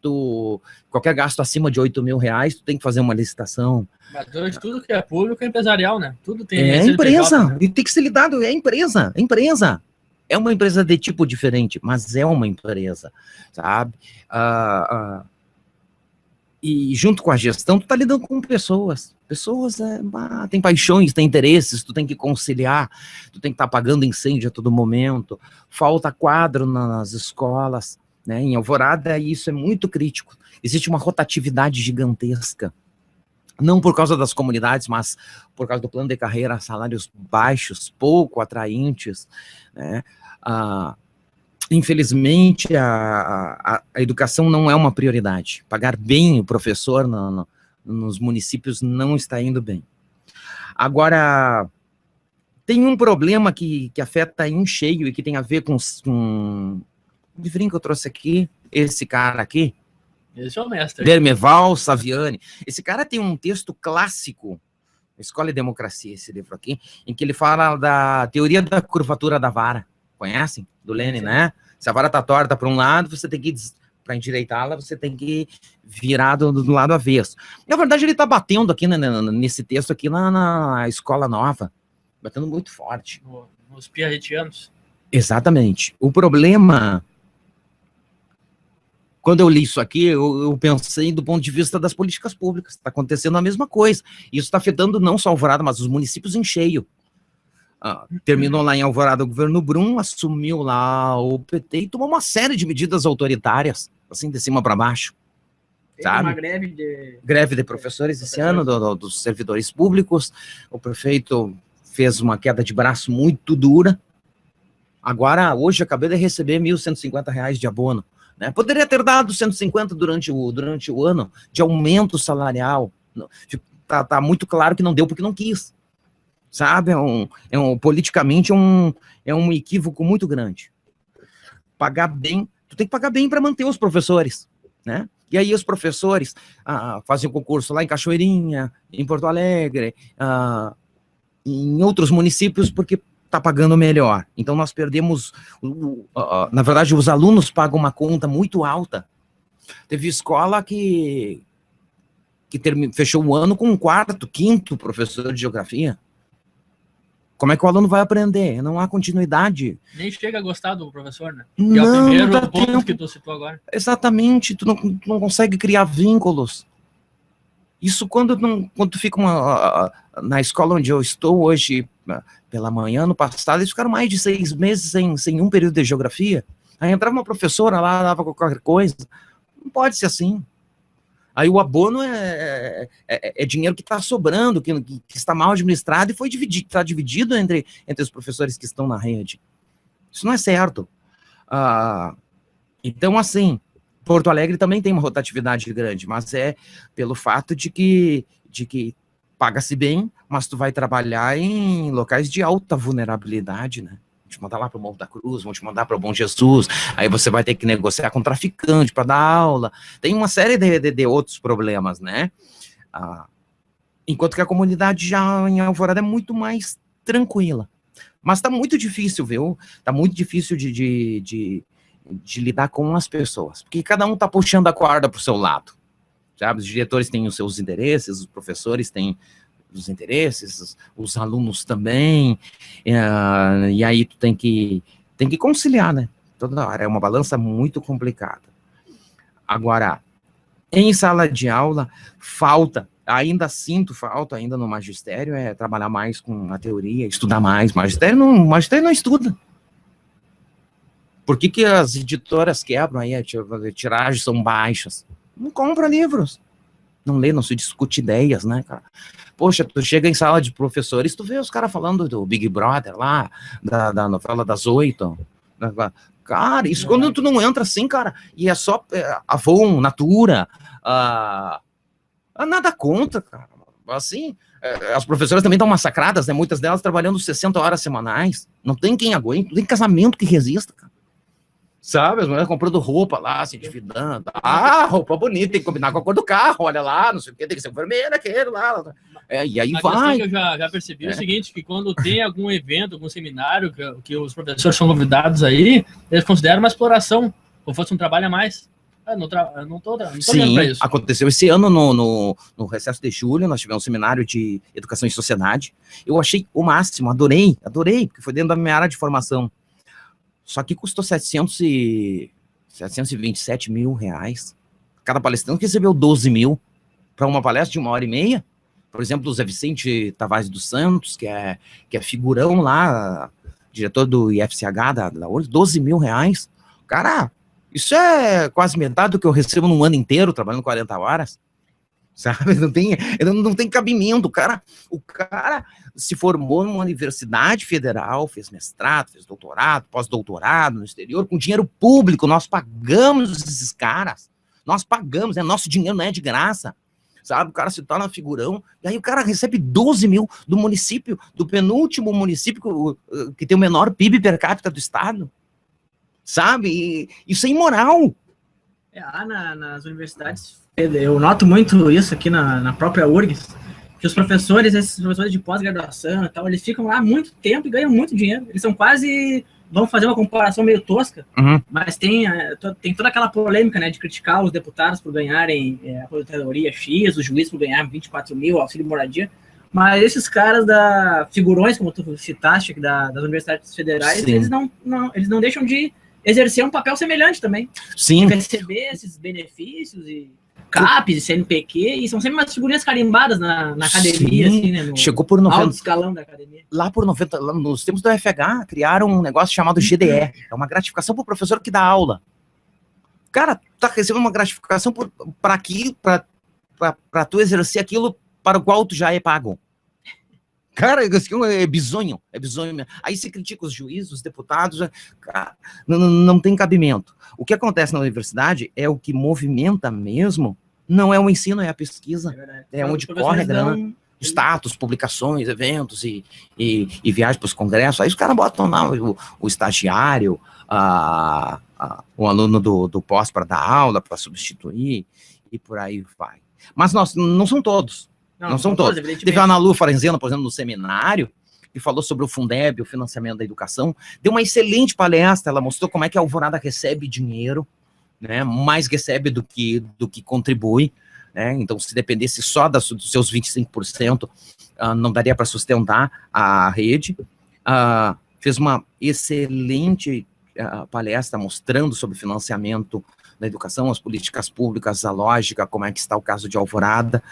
qualquer gasto acima de R$8.000, tu tem que fazer uma licitação. Mas hoje tudo que é público é empresarial, né? Tudo tem... É empresa, né? E tem que ser lidado, é empresa. É uma empresa de tipo diferente, mas é uma empresa, sabe? E junto com a gestão, tu tá lidando com pessoas. Pessoas têm paixões, têm interesses, tu tem que conciliar, tu tem que estar apagando incêndio a todo momento, falta quadro nas escolas, né? Em Alvorada isso é muito crítico. Existe uma rotatividade gigantesca. Não por causa das comunidades, mas por causa do plano de carreira, salários baixos, pouco atraentes, né? Infelizmente, a educação não é uma prioridade. Pagar bem o professor nos municípios não está indo bem. Agora, tem um problema que afeta em cheio e que tem a ver com o livrinho que eu trouxe aqui, esse cara aqui. Esse é o mestre. Dermeval Saviani. Esse cara tem um texto clássico, Escola e Democracia, esse livro aqui, em que ele fala da teoria da curvatura da vara. Conhecem? Do Lenin, né? Se a vara tá torta para um lado, você tem que, para endireitá-la, você tem que virar do lado avesso. Na verdade, ele tá batendo aqui nesse texto aqui na Escola Nova, batendo muito forte. Nos piaretianos. Exatamente. O problema, quando eu li isso aqui, eu pensei do ponto de vista das políticas públicas. Está acontecendo a mesma coisa. Isso está afetando não só Alvorada, mas os municípios em cheio. Terminou lá em Alvorada o governo Brum, assumiu lá o PT e tomou uma série de medidas autoritárias, assim, de cima para baixo. Sabe? Uma greve de professores esse ano, dos servidores públicos. O prefeito fez uma queda de braço muito dura. Agora, hoje, acabei de receber R$ 1.150 de abono. Né? Poderia ter dado 150 durante o ano de aumento salarial. Tá muito claro que não deu porque não quis. Sabe? Politicamente é um equívoco muito grande. Pagar bem, tu tem que pagar bem para manter os professores, né? E aí os professores fazem concurso lá em Cachoeirinha, em Porto Alegre, em outros municípios, porque está pagando melhor. Então nós perdemos, na verdade os alunos pagam uma conta muito alta. Teve escola que fechou o ano com um quarto, quinto professor de geografia. Como é que o aluno vai aprender? Não há continuidade. Nem chega a gostar do professor, né? Não, é o primeiro dá ponto tempo. que tu citou agora. Exatamente, tu não consegue criar vínculos. Isso quando tu fica na escola onde eu estou hoje, pela manhã, no passado, eles ficaram mais de 6 meses sem um período de geografia. Aí entrava uma professora lá, dava qualquer coisa. Não pode ser assim. Aí o abono é dinheiro que está sobrando, que está mal administrado e está dividido entre os professores que estão na rede. Isso não é certo. Então, assim, Porto Alegre também tem uma rotatividade grande, mas é pelo fato de que paga-se bem, mas tu vai trabalhar em locais de alta vulnerabilidade, né? Te mandar lá para o Morro da Cruz, vão te mandar para o Bom Jesus, aí você vai ter que negociar com traficante para dar aula, tem uma série de outros problemas, né? Enquanto que a comunidade já em Alvorada é muito mais tranquila, mas tá muito difícil, viu? Tá muito difícil de lidar com as pessoas, porque cada um tá puxando a corda pro seu lado, sabe? Os diretores têm os seus interesses, os professores têm os interesses, os alunos também, e aí tu tem que conciliar, né? Toda hora, é uma balança muito complicada. Agora, em sala de aula, sinto falta ainda no magistério, trabalhar mais com a teoria, estudar mais. Magistério não estuda. Por que as editoras quebram aí, as tiragens são baixas? Não compra livros. Não lê, não se discute ideias, né, cara? Poxa, tu chega em sala de professores, tu vê os caras falando do Big Brother lá, da novela das 8. Cara, isso quando tu não entra assim, cara, e é só Avon, Natura, nada contra, cara. Assim, as professoras também estão massacradas, né? Muitas delas trabalhando 60 horas semanais. Não tem quem aguente, não tem casamento que resista, cara. Sabe, as mulheres comprando roupa lá, se endividando. Roupa bonita, tem que combinar com a cor do carro, olha lá, não sei o que, tem que ser vermelho aquele lá. E aí vai. Que eu já percebi é o seguinte, que quando tem algum evento, algum seminário, que os professores são convidados aí, eles consideram uma exploração, como fosse um trabalho a mais. Eu não tô Sim, pra isso. Aconteceu esse ano no recesso de julho, nós tivemos um seminário de educação e sociedade. Eu achei o máximo, adorei, porque foi dentro da minha área de formação. Só que custou 727 mil reais. Cada palestrante recebeu 12 mil para uma palestra de 1h30. Por exemplo, do Zé Vicente Tavares dos Santos, que é figurão lá, diretor do IFCH da URGS, 12 mil reais. Cara, isso é quase metade do que eu recebo num ano inteiro, trabalhando 40 horas. Sabe? Não tem cabimento. O cara se formou numa universidade federal, fez mestrado, fez doutorado, pós-doutorado no exterior, com dinheiro público. Nós pagamos esses caras. Nós pagamos, né? Nosso dinheiro não é de graça. Sabe? O cara se torna figurão, e aí o cara recebe 12 mil do município, do penúltimo município que tem o menor PIB per capita do estado. Sabe? E isso é imoral. Nas universidades, eu noto muito isso aqui na própria URGS, que esses professores de pós-graduação e tal, eles ficam lá há muito tempo e ganham muito dinheiro. Eles são quase, vamos fazer uma comparação meio tosca, mas tem toda aquela polêmica, né, de criticar os deputados por ganharem a aposentadoria X, os juízes por ganhar 24 mil, auxílio moradia, Mas esses caras figurões, como tu citaste, das universidades federais, eles não deixam de exercer um papel semelhante também. Sim. De receber esses benefícios e CAPES, CNPq, e são sempre umas figurinhas carimbadas na academia, Sim. assim, né? No Chegou por 90... alto escalão da academia. Lá nos tempos do FH, criaram um negócio chamado GDE. É uma gratificação para o professor que dá aula. Cara, tá recebendo uma gratificação para tu exercer aquilo para o qual tu já é pago. Cara, é bizonho, é bizonho. Aí se critica os juízes, os deputados, cara, não tem cabimento. O que acontece na universidade é o que movimenta mesmo, não é o ensino, é a pesquisa, é onde corre a grana, status, publicações, eventos e viagem para os congressos. Aí os caras botam lá o estagiário, o aluno do pós para dar aula, para substituir, e por aí vai. Mas não são todos. Não são todos. Teve a Ana Lu Farenzena, por exemplo, no seminário, que falou sobre o Fundeb, o financiamento da educação. Deu uma excelente palestra, ela mostrou como é que a Alvorada recebe dinheiro, né, mais recebe do que contribui, né, então se dependesse só dos seus 25%, não daria para sustentar a rede. Fez uma excelente palestra mostrando sobre financiamento da educação, as políticas públicas, a lógica, como é que está o caso de Alvorada.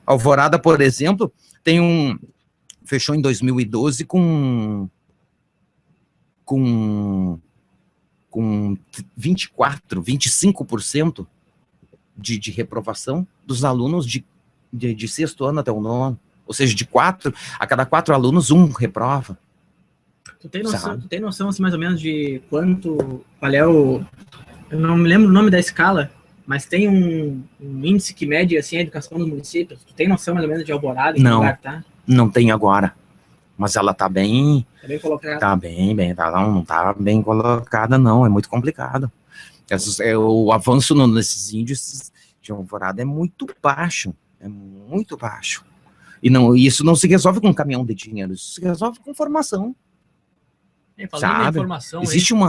Alvorada, por exemplo, fechou em 2012 com 25% de reprovação dos alunos de sexto ano até o nono. Ou seja, a cada 4 alunos, 1 reprova. Tu tem noção assim, mais ou menos de qual é o... Eu não me lembro o nome da escala, mas tem um índice que mede assim, a educação dos municípios. Tu tem noção mais ou menos de Alvorada? Não tenho agora. Mas ela tá bem... Tá bem colocada. Tá bem, não tá bem colocada, não. É muito complicado. O avanço nesses índices de Alvorada é muito baixo. É muito baixo. E isso não se resolve com um caminhão de dinheiro. Isso se resolve com formação. Falando em informação,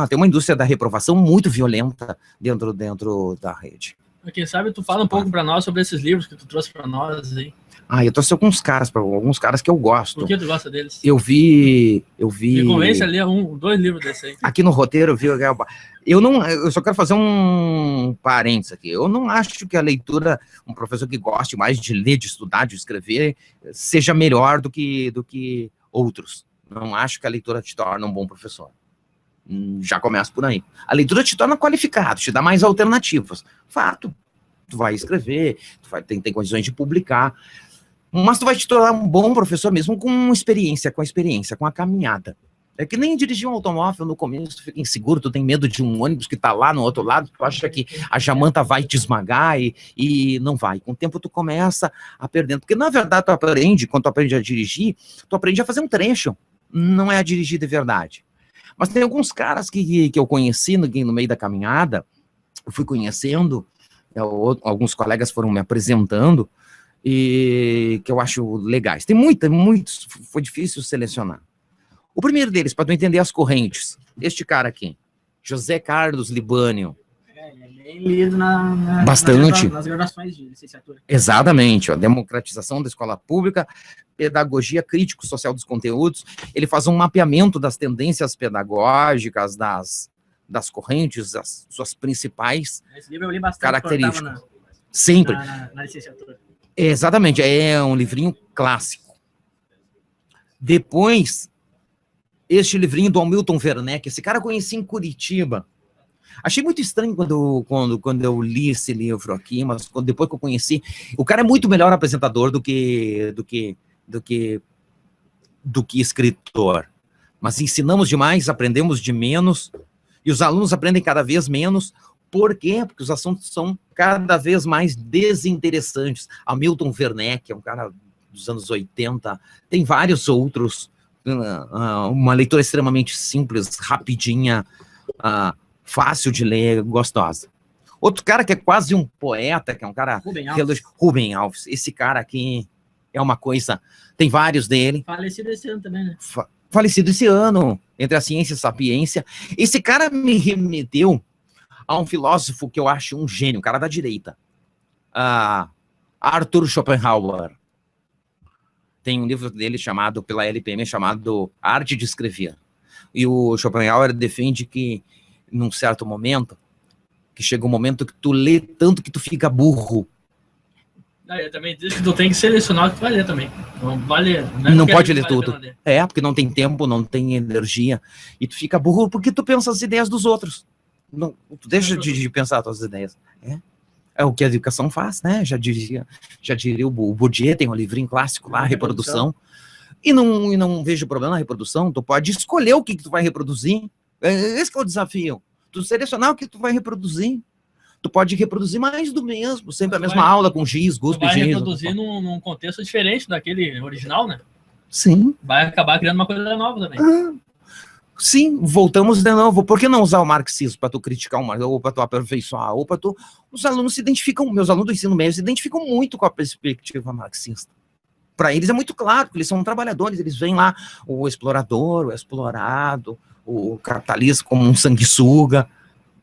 tem uma indústria da reprovação muito violenta dentro da rede. Quem sabe tu fala um pouco para nós sobre esses livros que tu trouxe para nós aí. Eu trouxe alguns caras que eu gosto. Por que tu gosta deles? Eu vi. Me convence a ler 2 livros desses aí. Aqui no roteiro eu só quero fazer um parênteses aqui. Eu não acho que a leitura, um professor que goste mais de ler, de estudar, de escrever, seja melhor do que outros. Não acho que a leitura te torna um bom professor. Já começa por aí. A leitura te torna qualificado, te dá mais alternativas. Fato. Tu vai escrever, tem condições de publicar, mas tu vai te tornar um bom professor mesmo com a caminhada. É que nem dirigir um automóvel no começo, tu fica inseguro, tu tem medo de um ônibus que tá lá no outro lado, tu acha que a jamanta vai te esmagar e não vai. Com o tempo tu começa a perder. Porque na verdade quando tu aprende a dirigir, tu aprende a fazer um trecho. Não é a dirigir de verdade. Mas tem alguns caras que eu conheci no meio da caminhada, eu fui conhecendo, alguns colegas foram me apresentando, e que eu acho legais. Tem muitos, foi difícil selecionar. O primeiro deles, para tu entender as correntes, este cara aqui, José Carlos Libânio. Ele é bem lido bastante. Nas graduações de licenciatura. Exatamente, a democratização da escola pública, pedagogia crítico-social dos conteúdos. Ele faz um mapeamento das tendências pedagógicas, das correntes, as suas principais Esse livro eu li bastante características. Sempre. Na licenciatura. Exatamente, é um livrinho clássico. Depois, este livrinho do Hamilton Werneck, esse cara eu conheci em Curitiba. Achei muito estranho quando eu li esse livro aqui, mas depois que eu conheci, o cara é muito melhor apresentador do que escritor. Mas ensinamos demais, aprendemos de menos, e os alunos aprendem cada vez menos. Por quê? Porque os assuntos são cada vez mais desinteressantes. Hamilton Werneck é um cara dos anos 80, tem vários outros, uma leitura extremamente simples, rapidinha, fácil de ler, gostosa. Outro cara que é quase um poeta, que é um cara... Rubem Alves. Esse cara aqui é uma coisa... Tem vários dele. Falecido esse ano também, né? Falecido esse ano, entre a ciência e a sapiência. Esse cara me remeteu a um filósofo que eu acho um gênio, um cara da direita. Arthur Schopenhauer. Tem um livro dele chamado, pela LPM, chamado Arte de Escrever. E o Schopenhauer defende que, num certo momento, que chega um momento que tu lê tanto que tu fica burro. Eu também disse que tu tem que selecionar o que tu vai ler também. Não vale... Não pode ler tudo. Porque não tem tempo, não tem energia. E tu fica burro porque tu pensa as ideias dos outros. Não, tu deixa de pensar as tuas ideias. É o que a educação faz, né? Já diria o Bourdieu, tem um livrinho clássico lá, Reprodução. E não vejo problema na reprodução. Tu pode escolher o que tu vai reproduzir. Esse que é o desafio. Tu selecionar o que tu vai reproduzir. Tu pode reproduzir mais do mesmo, sempre a mesma aula com giz, guspe, giz. Vai reproduzir num contexto diferente daquele original, né? Sim. Vai acabar criando uma coisa nova também. Sim, voltamos de novo. Por que não usar o marxismo para tu criticar ou para tu aperfeiçoar, ou para tu... Os alunos se identificam, meus alunos do ensino médio se identificam muito com a perspectiva marxista. Para eles é muito claro, que eles são trabalhadores, eles veem lá o explorador, o explorado, o capitalista como um sanguessuga.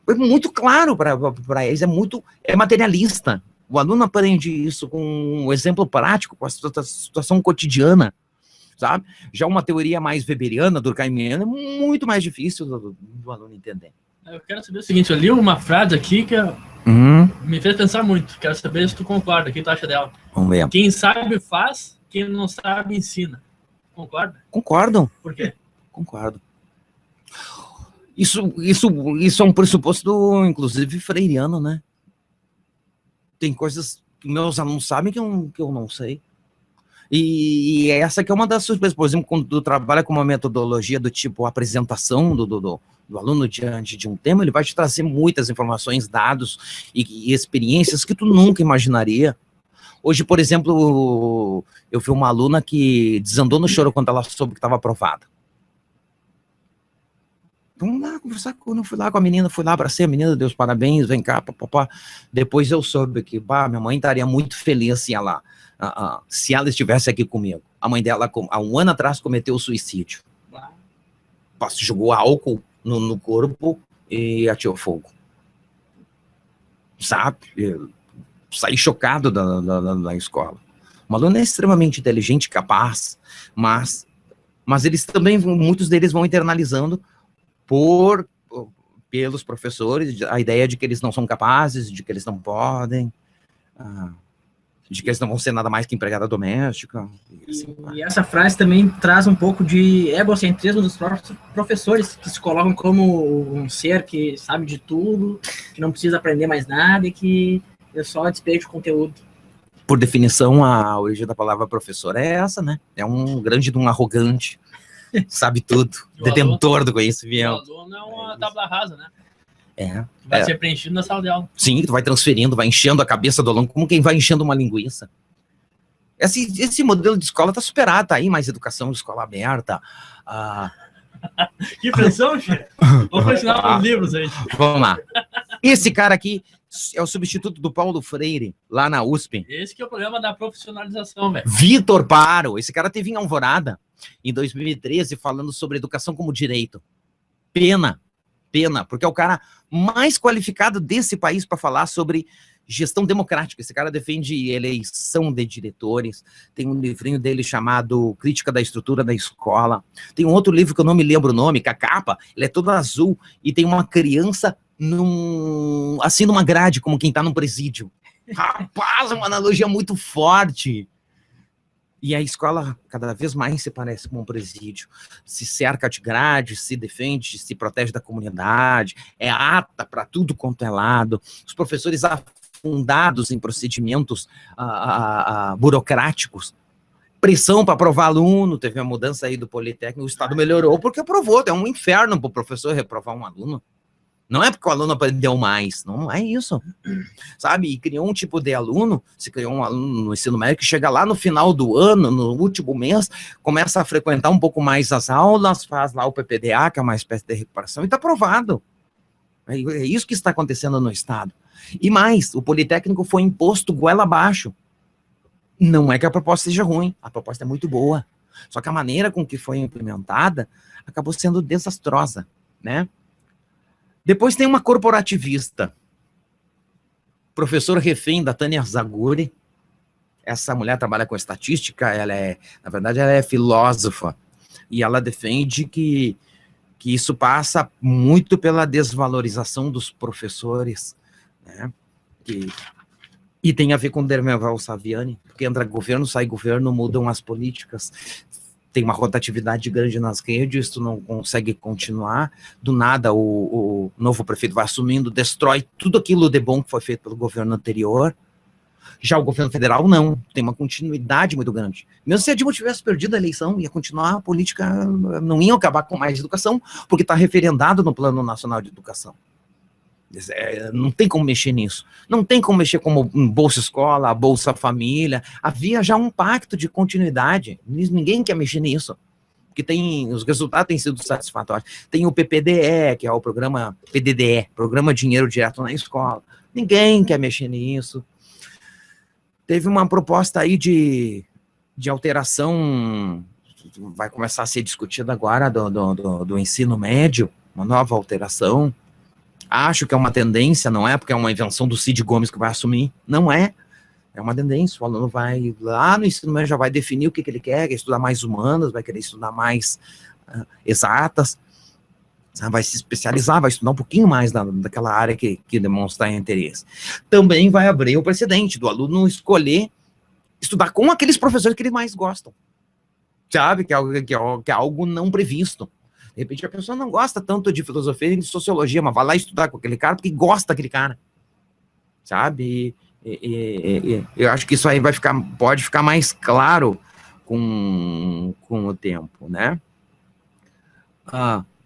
É muito claro para eles, é materialista. O aluno aprende isso com um exemplo prático, com a situação cotidiana, sabe? Já uma teoria mais weberiana, durkheimiana, é muito mais difícil do aluno entender. Eu quero saber o seguinte, eu li uma frase aqui que me fez pensar muito, quero saber se tu concorda, o que tu acha dela. Vamos ver. Quem sabe faz, quem não sabe ensina. Concorda? Concordo. Por quê? Concordo. Isso é um pressuposto, inclusive, freiriano, né? Tem coisas que meus alunos sabem que eu não sei. E essa que é uma das surpresas. Por exemplo, quando tu trabalha com uma metodologia do tipo apresentação do aluno diante de um tema, ele vai te trazer muitas informações, dados e experiências que tu nunca imaginaria. Hoje, por exemplo, eu vi uma aluna que desandou no choro quando ela soube que estava aprovada. Vamos lá conversar, quando eu fui lá com a menina, abracei a menina, deu os parabéns, vem cá, papapá. Depois eu soube que, minha mãe estaria muito feliz se ela estivesse aqui comigo. A mãe dela, há um ano atrás, cometeu suicídio. Jogou álcool no corpo e atirou fogo. Sabe? Eu saí chocado da escola. Uma aluna é extremamente inteligente, capaz, mas eles também, muitos deles vão internalizando pelos professores, a ideia de que eles não são capazes, de que eles não podem, de que eles não vão ser nada mais que empregada doméstica. E essa frase também traz um pouco de egocentrismo dos próprios professores, que se colocam como um ser que sabe de tudo, que não precisa aprender mais nada e que é só despejo de conteúdo. Por definição, a origem da palavra professor é essa, né? É um arrogante. Sabe tudo, detentor do conhecimento. O aluno é uma tábua rasa, né? Vai ser preenchido na sala de aula. Sim, tu vai transferindo, vai enchendo a cabeça do aluno, como quem vai enchendo uma linguiça. Esse modelo de escola tá superado, tá aí mais educação de escola aberta. Que pressão, chefe. Vou continuar os livros aí. Vamos lá. Esse cara aqui é o substituto do Paulo Freire, lá na USP. Esse que é o problema da profissionalização, velho. Vitor Paro, esse cara teve em Alvorada, em 2013, falando sobre educação como direito. Pena, porque é o cara mais qualificado desse país para falar sobre gestão democrática. Esse cara defende eleição de diretores, tem um livrinho dele chamado Crítica da Estrutura da Escola, tem um outro livro que eu não me lembro o nome, que a capa, ele é todo azul, e tem uma criança numa grade, como quem tá num presídio. Rapaz, é uma analogia muito forte. E a escola cada vez mais se parece com um presídio. Se cerca de grade, se defende, se protege da comunidade, é ata para tudo quanto é lado. Os professores afundados em procedimentos burocráticos. Pressão para aprovar aluno, teve uma mudança aí do Politécnico, o Estado melhorou porque aprovou. É um inferno para o professor reprovar um aluno. Não é porque o aluno aprendeu mais, não é isso, sabe? E criou um tipo de aluno, se criou um aluno no ensino médio que chega lá no final do ano, no último mês, começa a frequentar um pouco mais as aulas, faz lá o PPDA, que é uma espécie de recuperação, e está aprovado. É isso que está acontecendo no Estado. E mais, o Politécnico foi imposto goela abaixo. Não é que a proposta seja ruim, a proposta é muito boa, só que a maneira com que foi implementada acabou sendo desastrosa, né? Depois tem uma corporativista, professor refém da Tânia Zaguri, Essa mulher trabalha com estatística, na verdade, ela é filósofa, e ela defende que isso passa muito pela desvalorização dos professores, né? E tem a ver com Dermeval Saviani, porque entra governo, sai governo, mudam as políticas, tem uma rotatividade grande nas redes, tu não consegue continuar, do nada o novo prefeito vai assumindo, destrói tudo aquilo de bom que foi feito pelo governo anterior. Já o governo federal não, tem uma continuidade muito grande. Mesmo se a Dilma tivesse perdido a eleição, ia continuar a política, não ia acabar com mais educação, porque está referendado no Plano Nacional de Educação. Não tem como mexer nisso. Não tem como mexer como Bolsa Escola, Bolsa Família. Havia já um pacto de continuidade. Ninguém quer mexer nisso. Porque os resultados têm sido satisfatórios. Tem o PPDE, que é o programa PDDE, Programa Dinheiro Direto na Escola. Ninguém quer mexer nisso. Teve uma proposta aí de alteração, vai começar a ser discutida agora do ensino médio, uma nova alteração. Acho que é uma tendência, não é porque é uma invenção do Cid Gomes que vai assumir, não é. É uma tendência, o aluno vai lá no ensino médio, já vai definir o que ele quer estudar mais humanas, vai querer estudar mais exatas, vai se especializar, vai estudar um pouquinho mais daquela área que demonstra interesse. Também vai abrir o precedente do aluno escolher estudar com aqueles professores que ele mais gostam, sabe? Que é algo não previsto. De repente a pessoa não gosta tanto de filosofia e de sociologia, mas vai lá estudar com aquele cara porque gosta daquele cara, sabe? Eu acho que isso aí pode ficar mais claro com o tempo, né?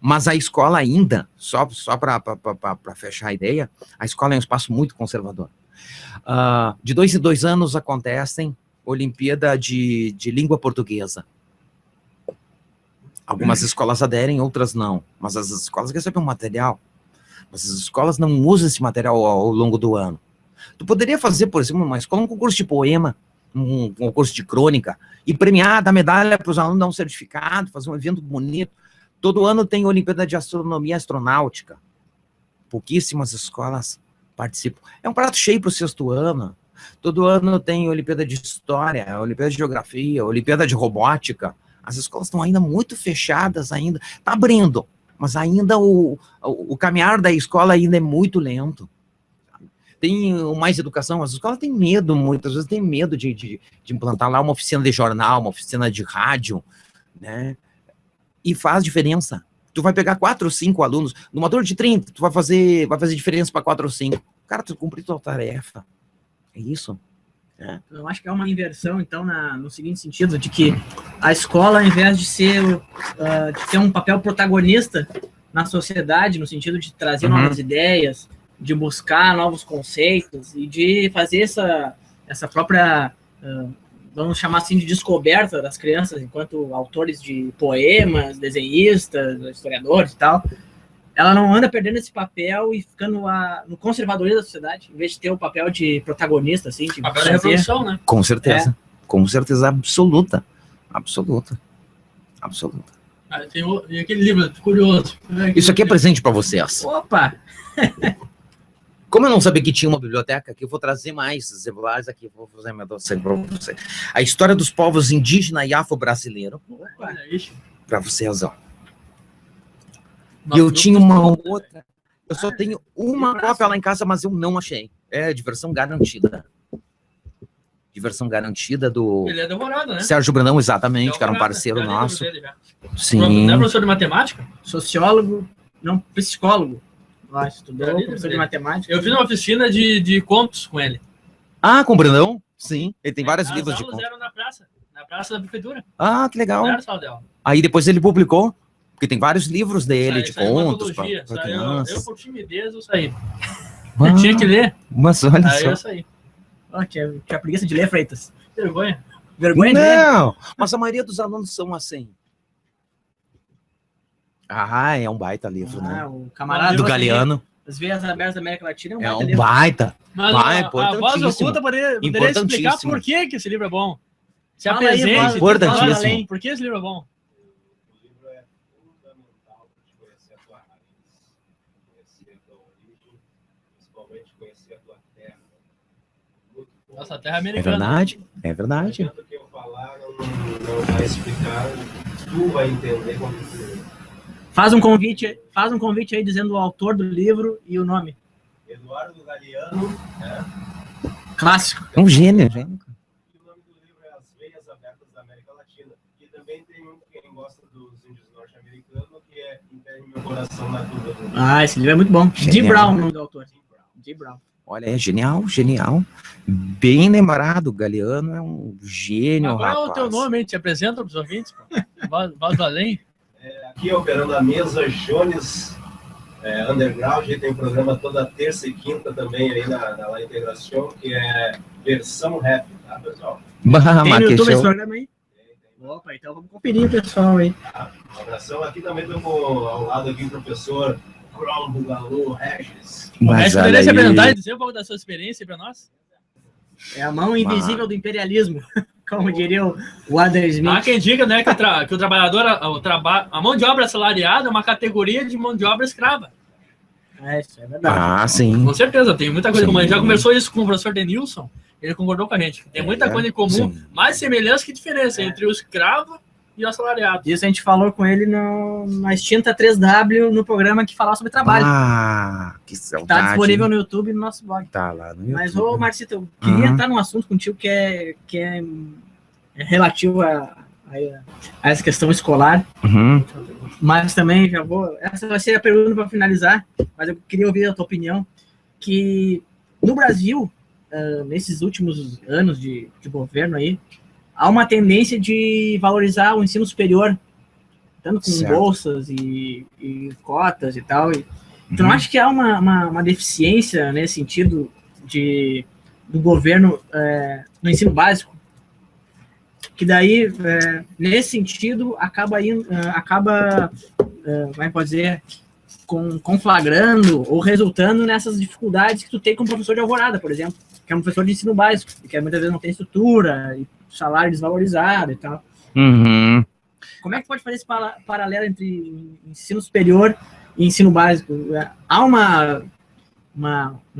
Mas a escola ainda, só para fechar a ideia, a escola é um espaço muito conservador. De 2 em 2 anos acontecem Olimpíada de língua portuguesa. Algumas escolas aderem, outras não. Mas as escolas recebem um material. Mas as escolas não usam esse material ao longo do ano. Tu poderia fazer, por exemplo, uma escola, um concurso de poema, um concurso de crônica, e premiar, dar medalha para os alunos, dar um certificado, fazer um evento bonito. Todo ano tem Olimpíada de Astronomia e Astronáutica. Pouquíssimas escolas participam. É um prato cheio para o 6º ano. Todo ano tem Olimpíada de História, Olimpíada de Geografia, Olimpíada de Robótica. As escolas estão ainda muito fechadas ainda. Está abrindo, mas ainda o caminhar da escola ainda é muito lento. Tem mais educação, as escolas têm medo, muitas vezes têm medo de implantar lá uma oficina de jornal, uma oficina de rádio, né? E faz diferença. Tu vai pegar 4 ou 5 alunos, numa turma de 30, tu vai fazer diferença para 4 ou 5. Cara, tu cumpriu tua tarefa. É isso. Eu acho que é uma inversão, então, no seguinte sentido, de que a escola, ao invés de de ter um papel protagonista na sociedade, no sentido de trazer novas ideias, de buscar novos conceitos e de fazer essa própria, vamos chamar assim, de descoberta das crianças enquanto autores de poemas, desenhistas, historiadores e tal, ela não anda perdendo esse papel e ficando no conservadorismo da sociedade, em vez de ter o papel de protagonista, assim, de papel da revolução, né? Com certeza. Com certeza absoluta. Absoluta. E aquele livro, curioso. Isso aqui é presente para vocês. Opa! Como eu não sabia que tinha uma biblioteca aqui, eu vou trazer mais exemplares aqui, vou fazer minha doce para você. A história dos povos indígena e afro-brasileiro. Para vocês, ó. E eu tinha uma outra. Eu só tenho uma cópia lá em casa, mas eu não achei. É de versão garantida. Diversão garantida do... Ele é devorado, né? Sérgio Brandão, exatamente, que era um parceiro nosso. Sim. Não é professor de matemática? Sociólogo, não, psicólogo. Lá estudou, professor de matemática. Eu fiz uma oficina de contos com ele. Ah, com o Brandão? Sim, ele tem vários livros de contos. Eram na praça da prefeitura. Ah, que legal. Não era sala dela. Aí depois ele publicou, porque tem vários livros dele de contos para crianças. Eu, por timidez, eu saí. Eu tinha que ler. Mas olha aí só. Eu saí. Tinha preguiça de ler, Freitas. Vergonha. Vergonha não, mas a maioria dos alunos são assim. Ah, é um baita livro, né? O camarada do Galeano. As Veias Abertas da América Latina é um baita. Mas a Voz Oculta poderia explicar por que esse livro é bom. Se apresente. Importantíssimo. Por que esse livro é bom? O livro é fundamental para te conhecer a tua raiz, conhecer a tua origem, principalmente conhecer a tua terra. Muito Nossa terra É americana. verdade, é Não verdade. adianta o que eu falar, não vai explicar, tu vai entender quando tu ler. Faz um convite aí dizendo o autor do livro e o nome. Eduardo Galeano, né? Clássico. É um gênio, gente. E o nome do livro é As Veias Abertas da América Latina. E também tem um, quem gosta dos índios norte-americanos, que é Império Meu Coração na Curva do Mundo. Ah, esse livro é muito bom. Genial. Jim Brown, o nome do autor. Jim Brown. Olha, é genial, genial. Bem lembrado, o Galeano é um gênio, Mas qual é o rapaz. teu nome, hein? Te apresenta para os ouvintes, pô. Voz do além. Aqui operando a mesa, Jones Underground, e tem um programa toda terça e quinta também aí na La Integração, que é versão rap, tá, pessoal? Bah, Tem mas no que YouTube esse show. programa aí? Opa, então vamos conferir, pessoal, aí. Um abração. Aqui também estamos ao lado aqui o professor Crown Bugalu Regis. Mas Mas olha poderia se apresentar e aí. dizer um pouco da sua experiência para nós? É a mão invisível do imperialismo, como diria o Adam Smith. Há quem diga, né, que o trabalhador, a mão de obra assalariada é uma categoria de mão de obra escrava. É, isso é verdade. Ah, sim. Com certeza, tem muita coisa Sim. comum. A gente já conversou isso com o professor Denilson, ele concordou com a gente. Tem muita coisa em comum, sim. mais semelhança que diferença entre o escravo e o assalariado. Isso a gente falou com ele na extinta 3W, no programa que falava sobre trabalho. Ah, que saudade. Está disponível no YouTube e no nosso blog. Tá lá no YouTube. Mas, ô Marcito, eu queria Uhum. entrar num assunto contigo que é relativo a essa questão escolar, Uhum. mas também essa vai ser a pergunta para finalizar, mas eu queria ouvir a tua opinião, que no Brasil, nesses últimos anos de governo aí, há uma tendência de valorizar o ensino superior, tanto com Certo. bolsas e cotas e tal. Tu não Uhum. acha que há uma deficiência nesse sentido do governo no ensino básico? Que daí, nesse sentido, acaba, como é que pode dizer, conflagrando ou resultando nessas dificuldades que tu tem com o professor de Alvorada, por exemplo, que é um professor de ensino básico, que muitas vezes não tem estrutura, e salário desvalorizado e tal. Uhum. Como é que pode fazer esse paralelo entre ensino superior e ensino básico? Há uma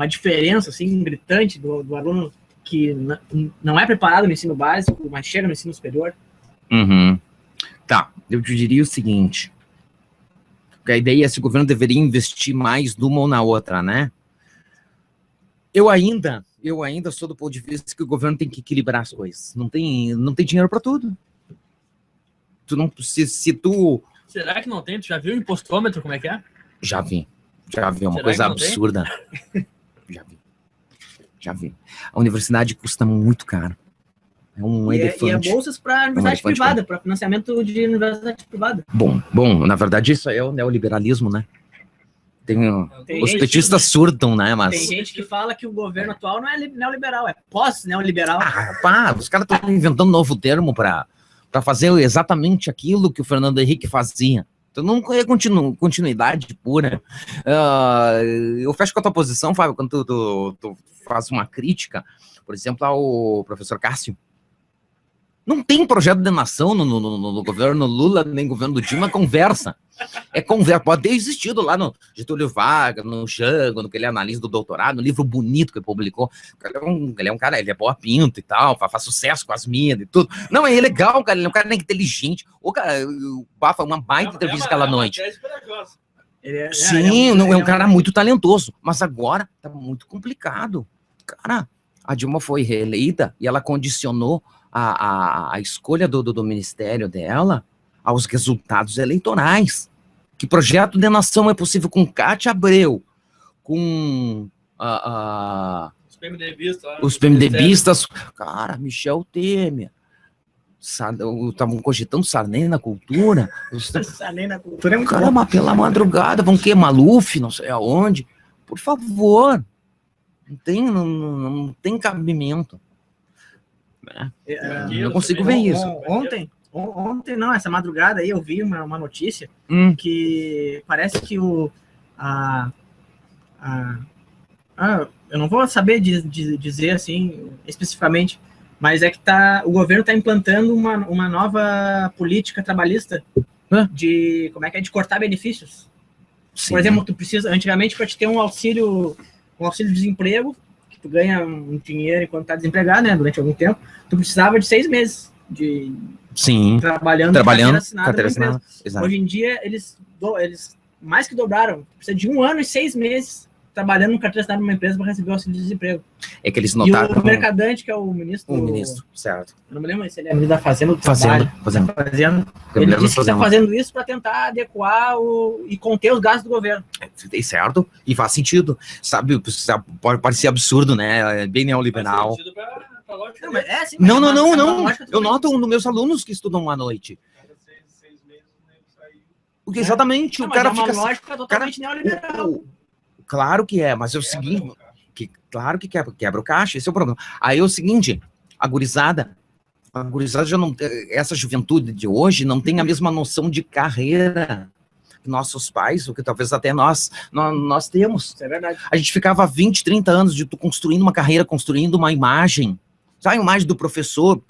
diferença assim, gritante do aluno que não é preparado no ensino básico, mas chega no ensino superior? Uhum. Tá, eu te diria o seguinte. A ideia é se o governo deveria investir mais numa ou na outra, né? Eu ainda sou do ponto de vista que o governo tem que equilibrar as coisas. Não tem dinheiro para tudo. Se tu Será que não tem? Tu já viu o impostômetro, como é que é? já vi uma Será coisa que não tem? absurda. Já vi. A universidade custa muito caro. É um elefante. E é bolsas para universidade elefante privada, para financiamento de universidade privada. Bom, na verdade isso aí é o neoliberalismo, né? Tem Os gente- petistas surtam, né? Mas Tem gente que fala que o governo atual não é neoliberal, é pós-neoliberal. os caras estão inventando um novo termo para fazer exatamente aquilo que o Fernando Henrique fazia. Então não é continuidade pura. Eu fecho com a tua posição, Fábio, quando tu faz uma crítica, por exemplo, ao professor Cássio. Não tem projeto de nação no governo Lula, nem governo do Dilma, conversa. Pode ter existido lá no Getúlio Vargas, no Jango, no que ele analisa do doutorado, no livro bonito que ele publicou. Ele é um cara, ele é boa pinta e tal, faz sucesso com as minas e tudo. Não, é legal, cara, ele é um cara inteligente. O cara, o Bafa, uma baita entrevista aquela noite. Sim, é um cara muito talentoso, mas agora tá muito complicado. Cara, a Dilma foi reeleita e ela condicionou a escolha do ministério dela aos resultados eleitorais. Que projeto de nação é possível com Cátia Abreu, com os PMDBistas, cara, Michel Temer, estavam cogitando Sarney na cultura. Sarney na cultura é muito bom. Caramba, pela madrugada, vão que Maluf, não sei aonde. Por favor, não tem cabimento. Eu consigo ver isso. Ontem não, essa madrugada aí eu vi uma notícia que parece que eu não vou saber dizer assim especificamente, mas é que o governo está implantando uma nova política trabalhista de cortar benefícios. Sim. Por exemplo, tu precisa, antigamente, para te ter um auxílio de desemprego, tu ganha um dinheiro enquanto tá desempregado, né, durante algum tempo, tu precisava de 6 meses de trabalhando carteira assinada. Exato. Hoje em dia, eles mais que dobraram, precisa de 1 ano e 6 meses trabalhando no carteira assinada numa empresa para receber o auxílio de desemprego. É que eles notaram... E o Mercadante, que é o ministro... O ministro, certo. Eu não me lembro se ele é ministro da Fazenda ou do Trabalho. Fazenda. Ele disse que está fazendo isso para tentar adequar e conter os gastos do governo. Certo, e faz sentido. Sabe, pode parecer absurdo, né? É bem neoliberal. Não. Eu noto nos meus alunos que estudam à noite. Porque exatamente, o cara fica... lógica totalmente neoliberal. Claro que é, mas é o seguinte... Claro que quebra o caixa, esse é o problema. Aí é o seguinte, a gurizada já não... Essa juventude de hoje não tem a mesma noção de carreira que nossos pais, ou que talvez até nós temos. Isso é verdade. A gente ficava 20, 30 anos de tu construindo uma carreira, construindo uma imagem. Sabe, a imagem do professor.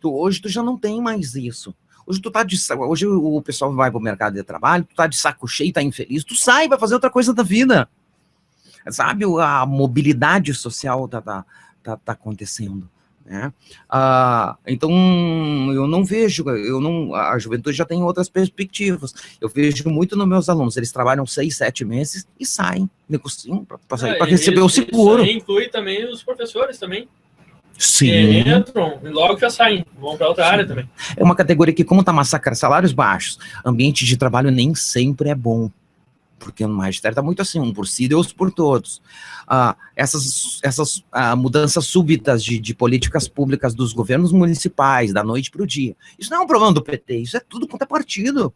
Hoje tu já não tem mais isso. Hoje o pessoal vai pro mercado de trabalho, tu tá de saco cheio, tá infeliz, tu sai, vai fazer outra coisa da vida. Sabe, a mobilidade social tá acontecendo, né? Então, eu não vejo, a juventude já tem outras perspectivas. Eu vejo muito nos meus alunos, eles trabalham 6, 7 meses e saem, negociam para receber o seguro. Isso inclui também os professores também. Sim. Que entram e logo já saem, vão para outra área também. É uma categoria que, como tá massacrando, salários baixos, ambiente de trabalho nem sempre é bom. Porque no magistério está muito assim, um por si, Deus por todos. Essas mudanças súbitas de políticas públicas dos governos municipais, da noite para o dia, isso não é um problema do PT, isso é tudo quanto é partido.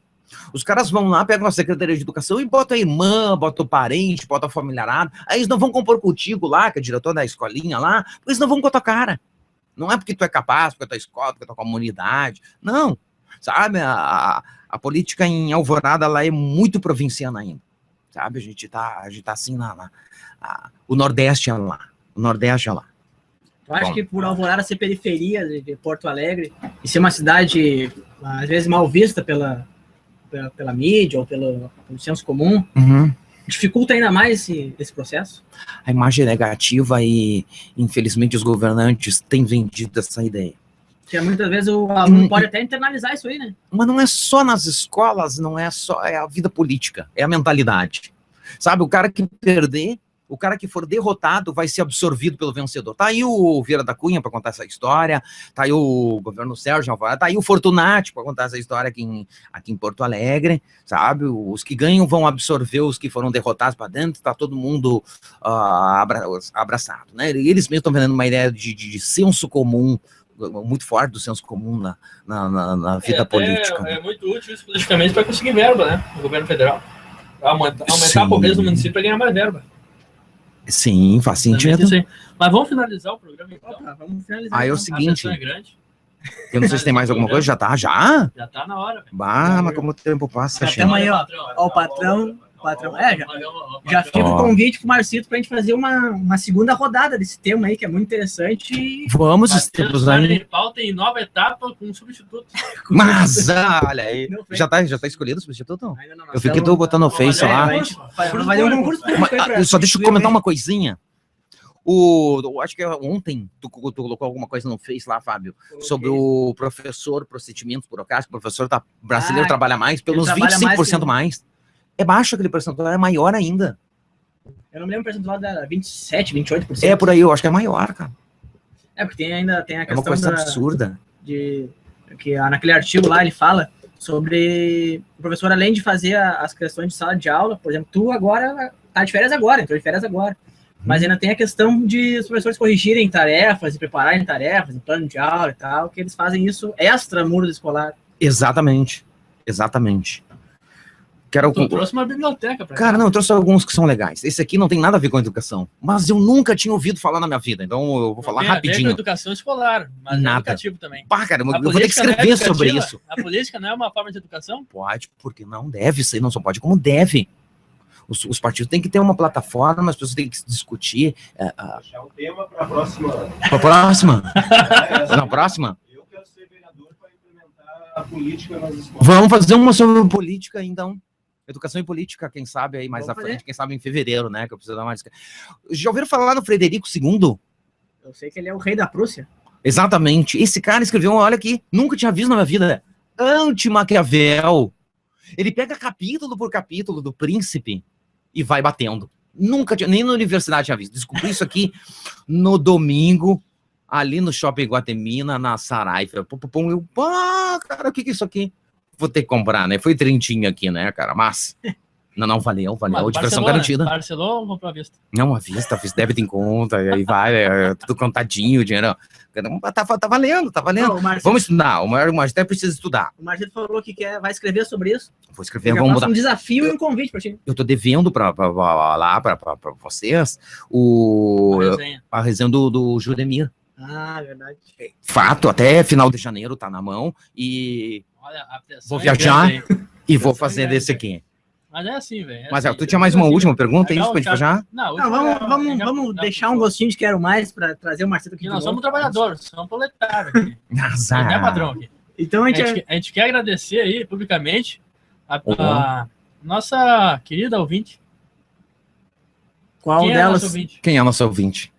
Os caras vão lá, pegam a Secretaria de Educação e botam a irmã, botam o parente, botam a familiarada, aí eles não vão compor contigo lá, que é diretor da escolinha lá, porque eles não vão com a tua cara. Não é porque tu é capaz, porque a tua escola, porque a tua comunidade, não. Sabe, a política em Alvorada lá é muito provinciana ainda. Sabe, a gente tá assim o Nordeste é lá. O Nordeste é lá. Eu acho que por Alvorada ser periferia de Porto Alegre e ser uma cidade, às vezes, mal vista pela mídia ou pelo senso comum, dificulta ainda mais esse processo? A imagem é negativa e, infelizmente, os governantes têm vendido essa ideia. Porque muitas vezes o aluno pode até internalizar isso aí, né? Mas não é só nas escolas, é a vida política, é a mentalidade. Sabe, o cara que perder, o cara que for derrotado vai ser absorvido pelo vencedor. Tá aí o Vieira da Cunha para contar essa história, tá aí o governo Sérgio, tá aí o Fortunati para contar essa história aqui em Porto Alegre, sabe? Os que ganham vão absorver os que foram derrotados para dentro, tá todo mundo abraçado, né? Eles mesmos estão vendendo uma ideia de senso comum, muito forte do senso comum na vida política. É muito útil isso politicamente para conseguir verba, né? No governo federal. Aumentar a pobreza do município para ganhar mais verba. Sim, faz sentido. Mas vamos finalizar o programa então. Vamos finalizar. É o seguinte. A é grande. Eu não sei se tem mais alguma coisa. Já tá? Já? Já tá na hora. Bah, mas como o tempo passa, até amanhã, ó. O patrão. Já fica o convite pro Marcito pra gente fazer uma segunda rodada desse tema aí, que é muito interessante. Vamos, estamos aí. Pauta em nova etapa com substituto. Mas, olha aí. Já tá escolhido o substituto? Não? Eu fiquei botando no Face lá. Vai um concurso. Só deixa eu comentar uma coisinha. Acho que ontem tu colocou alguma coisa no Face lá, Fábio, sobre o professor, procedimentos burocráticos. O professor brasileiro trabalha mais, pelos 25% mais. É baixo aquele percentual, é maior ainda. Eu não me lembro o percentual da 27, 28%. É por aí, eu acho que é maior, cara. É, porque tem a questão. É uma coisa absurda. Que naquele artigo lá ele fala sobre o professor, além de fazer as questões de sala de aula, por exemplo, tu agora tá de férias agora, entrou de férias agora. Mas ainda tem a questão de os professores corrigirem tarefas e prepararem tarefas, em plano de aula e tal, que eles fazem isso extra-muro escolar. Exatamente. Tu trouxe uma biblioteca pra cá. Cara, não, eu trouxe alguns que são legais. Esse aqui não tem nada a ver com educação, mas eu nunca tinha ouvido falar na minha vida, então eu vou falar rapidinho. Tem a ver com educação escolar, mas nada. É educativo também. Pá, cara, eu vou ter que escrever sobre isso. A política não é uma forma de educação? Pode, porque não deve ser, não só pode, como deve. Os partidos têm que ter uma plataforma, as pessoas têm que se discutir. Deixar um tema para a próxima. Para a próxima? Na próxima? Eu quero ser vereador para implementar a política nas escolas. Vamos fazer uma sobre política, então. Educação e política, quem sabe aí mais à Vamos frente, fazer. quem sabe em fevereiro, né? Que eu preciso dar mais. Já ouviram falar no Frederico II? Eu sei que ele é o rei da Prússia. Exatamente. Esse cara escreveu, olha aqui, nunca tinha visto na minha vida. Anti-Maquiavel. Ele pega capítulo por capítulo do Príncipe e vai batendo. Nunca tinha, nem na universidade tinha visto. Descobri isso aqui no domingo, ali no Shopping Guatemina, na Saraiva. Eu, pá, cara, o que é isso aqui? Vou ter que comprar, né? Foi trintinho aqui, né, cara? Mas, não, valeu. Mas Diversão Barcelona, garantida. Barcelona ou comprou à vista? Não, à vista, fiz débito em conta, e aí vai, tudo contadinho, o dinheiro. Tá valendo. Não, o Marcelo, Vamos estudar, o Marcelo até precisa estudar. o Marcelo falou que vai escrever sobre isso. Vou escrever, Eu já vamos faço botar. um desafio e um convite pra ti. Eu tô devendo pra vocês Resenha. a resenha do Juremir. Ah, verdade. Fato, até final de janeiro tá na mão e Olha, a pressão vou é viajar grande aí. vou fazer desse aqui. Mas é assim, velho. Mas assim, tu tinha mais uma assim, última pergunta, é legal, isso pra gente cara. fechar? Não, Não, vamos deixar um gostinho de quero mais pra trazer o Marcelo aqui. E de nós novo. somos trabalhadores, somos proletários aqui. Azar. Não é padrão aqui. Então A gente quer agradecer aí, publicamente, a nossa querida ouvinte. Qual Quem é a delas? nossa ouvinte? Quem é nosso ouvinte?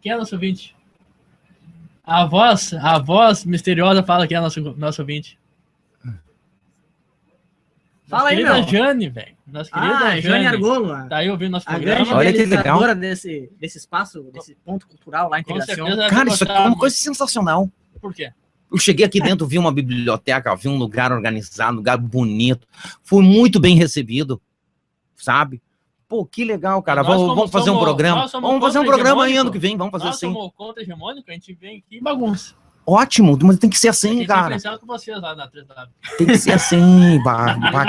Quem é nosso ouvinte? A voz misteriosa fala quem é nosso ouvinte. Fala aí, querida meu. Jane, velho. Nossa querida Jane Argolo. Tá aí ouvindo nosso A grande programa. Olha que legal. idealizadora desse espaço, desse ponto cultural lá, Com integração. certeza ela Cara, vai isso aqui é gostar uma coisa sensacional. muito. Por quê? Eu cheguei aqui dentro, vi uma biblioteca, vi um lugar organizado, um lugar bonito. Fui muito bem recebido, sabe? Pô, que legal, cara. Nós Vamos fazer um somos- programa. nós somos Vamos fazer um programa aí contra-hegemônico. ano que vem, vamos fazer Nós assim. somos contra-hegemônico, a gente vem aqui e bagunça. Ótimo, mas tem que ser A assim, gente cara. influenciado com vocês lá na 3W. Tem que ser assim,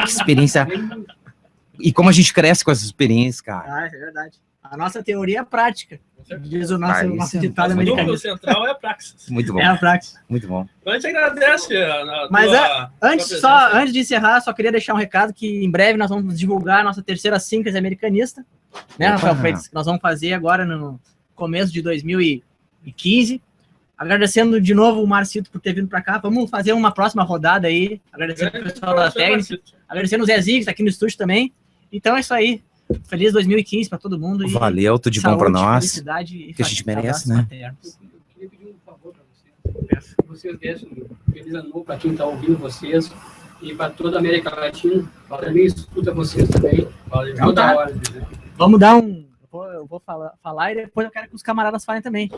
que experiência. E como a gente cresce com essa experiência, cara. Ah, é verdade. A nossa teoria é prática. Diz o Ah, nosso isso- ditado O americano. núcleo central é a praxis. Muito bom, É a prática. muito bom. Então a gente agradece a Mas tua Antes de encerrar, só queria deixar um recado que em breve nós vamos divulgar a nossa terceira síntese americanista, né, Opa. Rafael Freitas? Que nós vamos fazer agora no começo de 2015. Agradecendo de novo o Marcito por ter vindo para cá. Vamos fazer uma próxima rodada aí. Agradecendo o pessoal da técnica. Agradecendo o Zezinho, que está aqui no estúdio também. Então é isso aí. Feliz 2015 para todo mundo. E Valeu, tudo de bom saúde, pra nós. felicidade e Que a gente merece, abraços né? maternos. Eu queria pedir um favor para vocês. Que vocês deixem um feliz ano novo para quem está ouvindo vocês e para toda a América Latina. Eu também escuta vocês também. Então Toda tá. hora. Entendeu? Vamos dar um. Eu vou falar e depois eu quero que os camaradas falem também.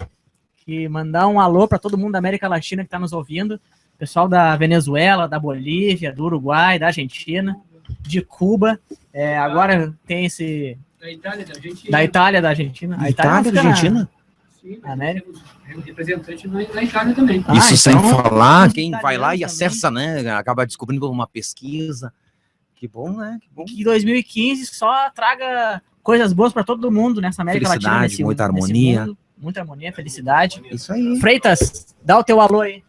Que mandar um alô para todo mundo da América Latina que está nos ouvindo. Pessoal da Venezuela, da Bolívia, do Uruguai, da Argentina, de Cuba. Agora tem esse. Da Itália, da Argentina. Da Itália, da Argentina. A Itália, fica Argentina? Sim, América. temos representante na Itália também. Ah, Isso sem então, falar, os quem vai italianos lá e também. acessa, né? Acaba descobrindo uma pesquisa. Que bom, né? Que bom. Que 2015 só traga coisas boas para todo mundo nessa América Felicidade, Latina. muita harmonia. Mundo. Muita harmonia, felicidade. Isso aí. Freitas, dá o teu alô aí.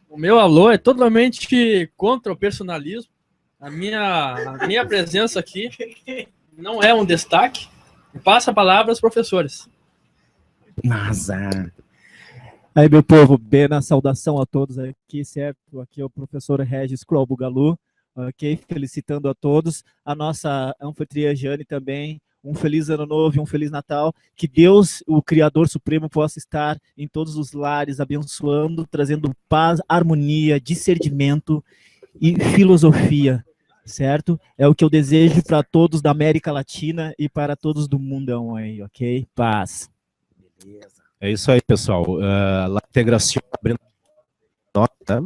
O meu alô é totalmente contra o personalismo. A minha presença aqui não é um destaque. Passa a palavra aos professores. Nazar. Aí, meu povo, bem na saudação a todos aqui, certo? Aqui é o professor Regis Kroll-Bugalu, ok? Felicitando a todos. A nossa anfitriã Jane também. Um feliz ano novo e um feliz Natal. Que Deus, o Criador Supremo, possa estar em todos os lares, abençoando, trazendo paz, harmonia, discernimento e filosofia, certo? É o que eu desejo para todos da América Latina e para todos do mundão aí, ok? Paz. É isso aí, pessoal. La Integração abrindo nota.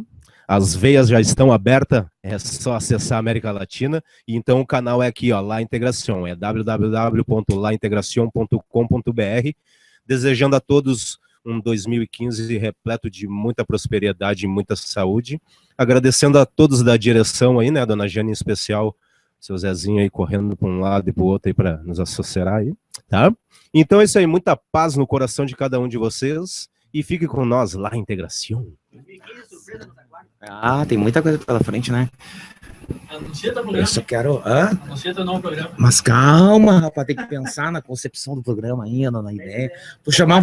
As veias já estão abertas, é só acessar a América Latina. E então o canal é aqui, ó, La Integração, é www.laintegracion.com.br. Desejando a todos um 2015 repleto de muita prosperidade e muita saúde. Agradecendo a todos da direção aí, né, a dona Jane em especial, seu Zezinho aí correndo para um lado e para o outro aí para nos associar aí, tá? Então é isso aí, muita paz no coração de cada um de vocês e fique com nós lá, Integração. Ah, tem muita coisa pela frente, né? Anuncia teu Eu programa. só quero... Hã? Anuncia teu novo programa. Mas calma, rapaz, tem que pensar na concepção do programa ainda, na ideia. Vou chamar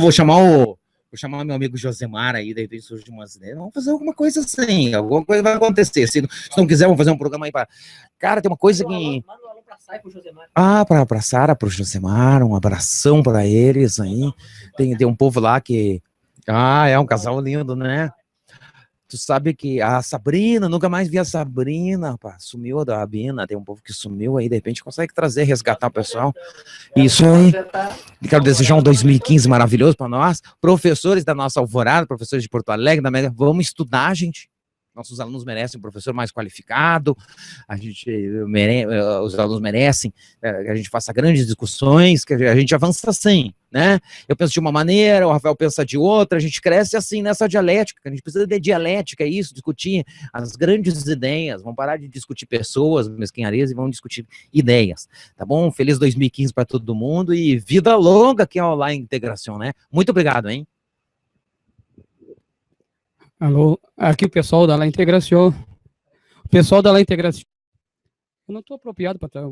Vou chamar meu amigo Josemar aí, daí surge umas ideias. Vamos fazer alguma coisa assim, alguma coisa vai acontecer. Se não quiser, vamos fazer um programa aí para. Cara, tem uma coisa que. Manda um alô pra Sara e pro Josemar. Ah, para Sara, pro Josemar, um abração para eles aí. Tem um povo lá que. Ah, é um casal lindo, né? Tu sabe que a Sabrina, nunca mais vi a Sabrina, pá, sumiu da Abina, tem um povo que sumiu aí, de repente consegue trazer, resgatar o pessoal. Isso aí. Quero desejar um 2015 maravilhoso para nós, professores da nossa Alvorada, professores de Porto Alegre, da América, vamos estudar, gente. Nossos alunos merecem um professor mais qualificado, os alunos merecem que a gente faça grandes discussões, que a gente avança assim, né? Eu penso de uma maneira, o Rafael pensa de outra, a gente cresce assim nessa dialética, a gente precisa de dialética, é isso, discutir as grandes ideias, vamos parar de discutir pessoas, mesquinharias, e vamos discutir ideias, tá bom? Feliz 2015 para todo mundo e vida longa aqui ao La Integração, né? Muito obrigado, hein? Alô, aqui o pessoal da La Integração. O pessoal da La Integração. Eu não estou apropriado para estar.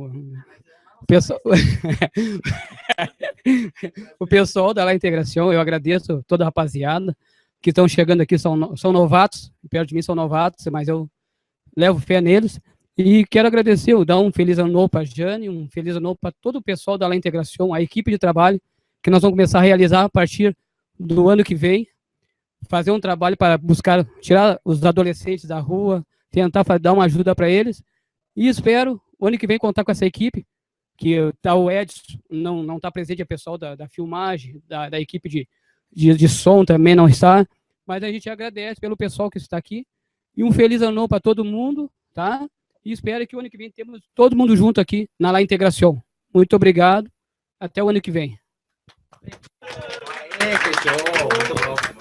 O pessoal da La Integração, eu agradeço toda a rapaziada que estão chegando aqui, são novatos, perto de mim são novatos, mas eu levo fé neles. E quero agradecer, dar um feliz ano novo para a Jane, um feliz ano novo para todo o pessoal da La Integração, a equipe de trabalho, que nós vamos começar a realizar a partir do ano que vem. Fazer um trabalho para buscar tirar os adolescentes da rua, tentar dar uma ajuda para eles, e espero, o ano que vem, contar com essa equipe, que tá o Edson, não está presente, o pessoal da filmagem, da equipe de som também não está, mas a gente agradece pelo pessoal que está aqui, e um feliz ano novo para todo mundo, tá? E espero que o ano que vem temos todo mundo junto aqui na La Integração. Muito obrigado, até o ano que vem. Que show! Muito bom.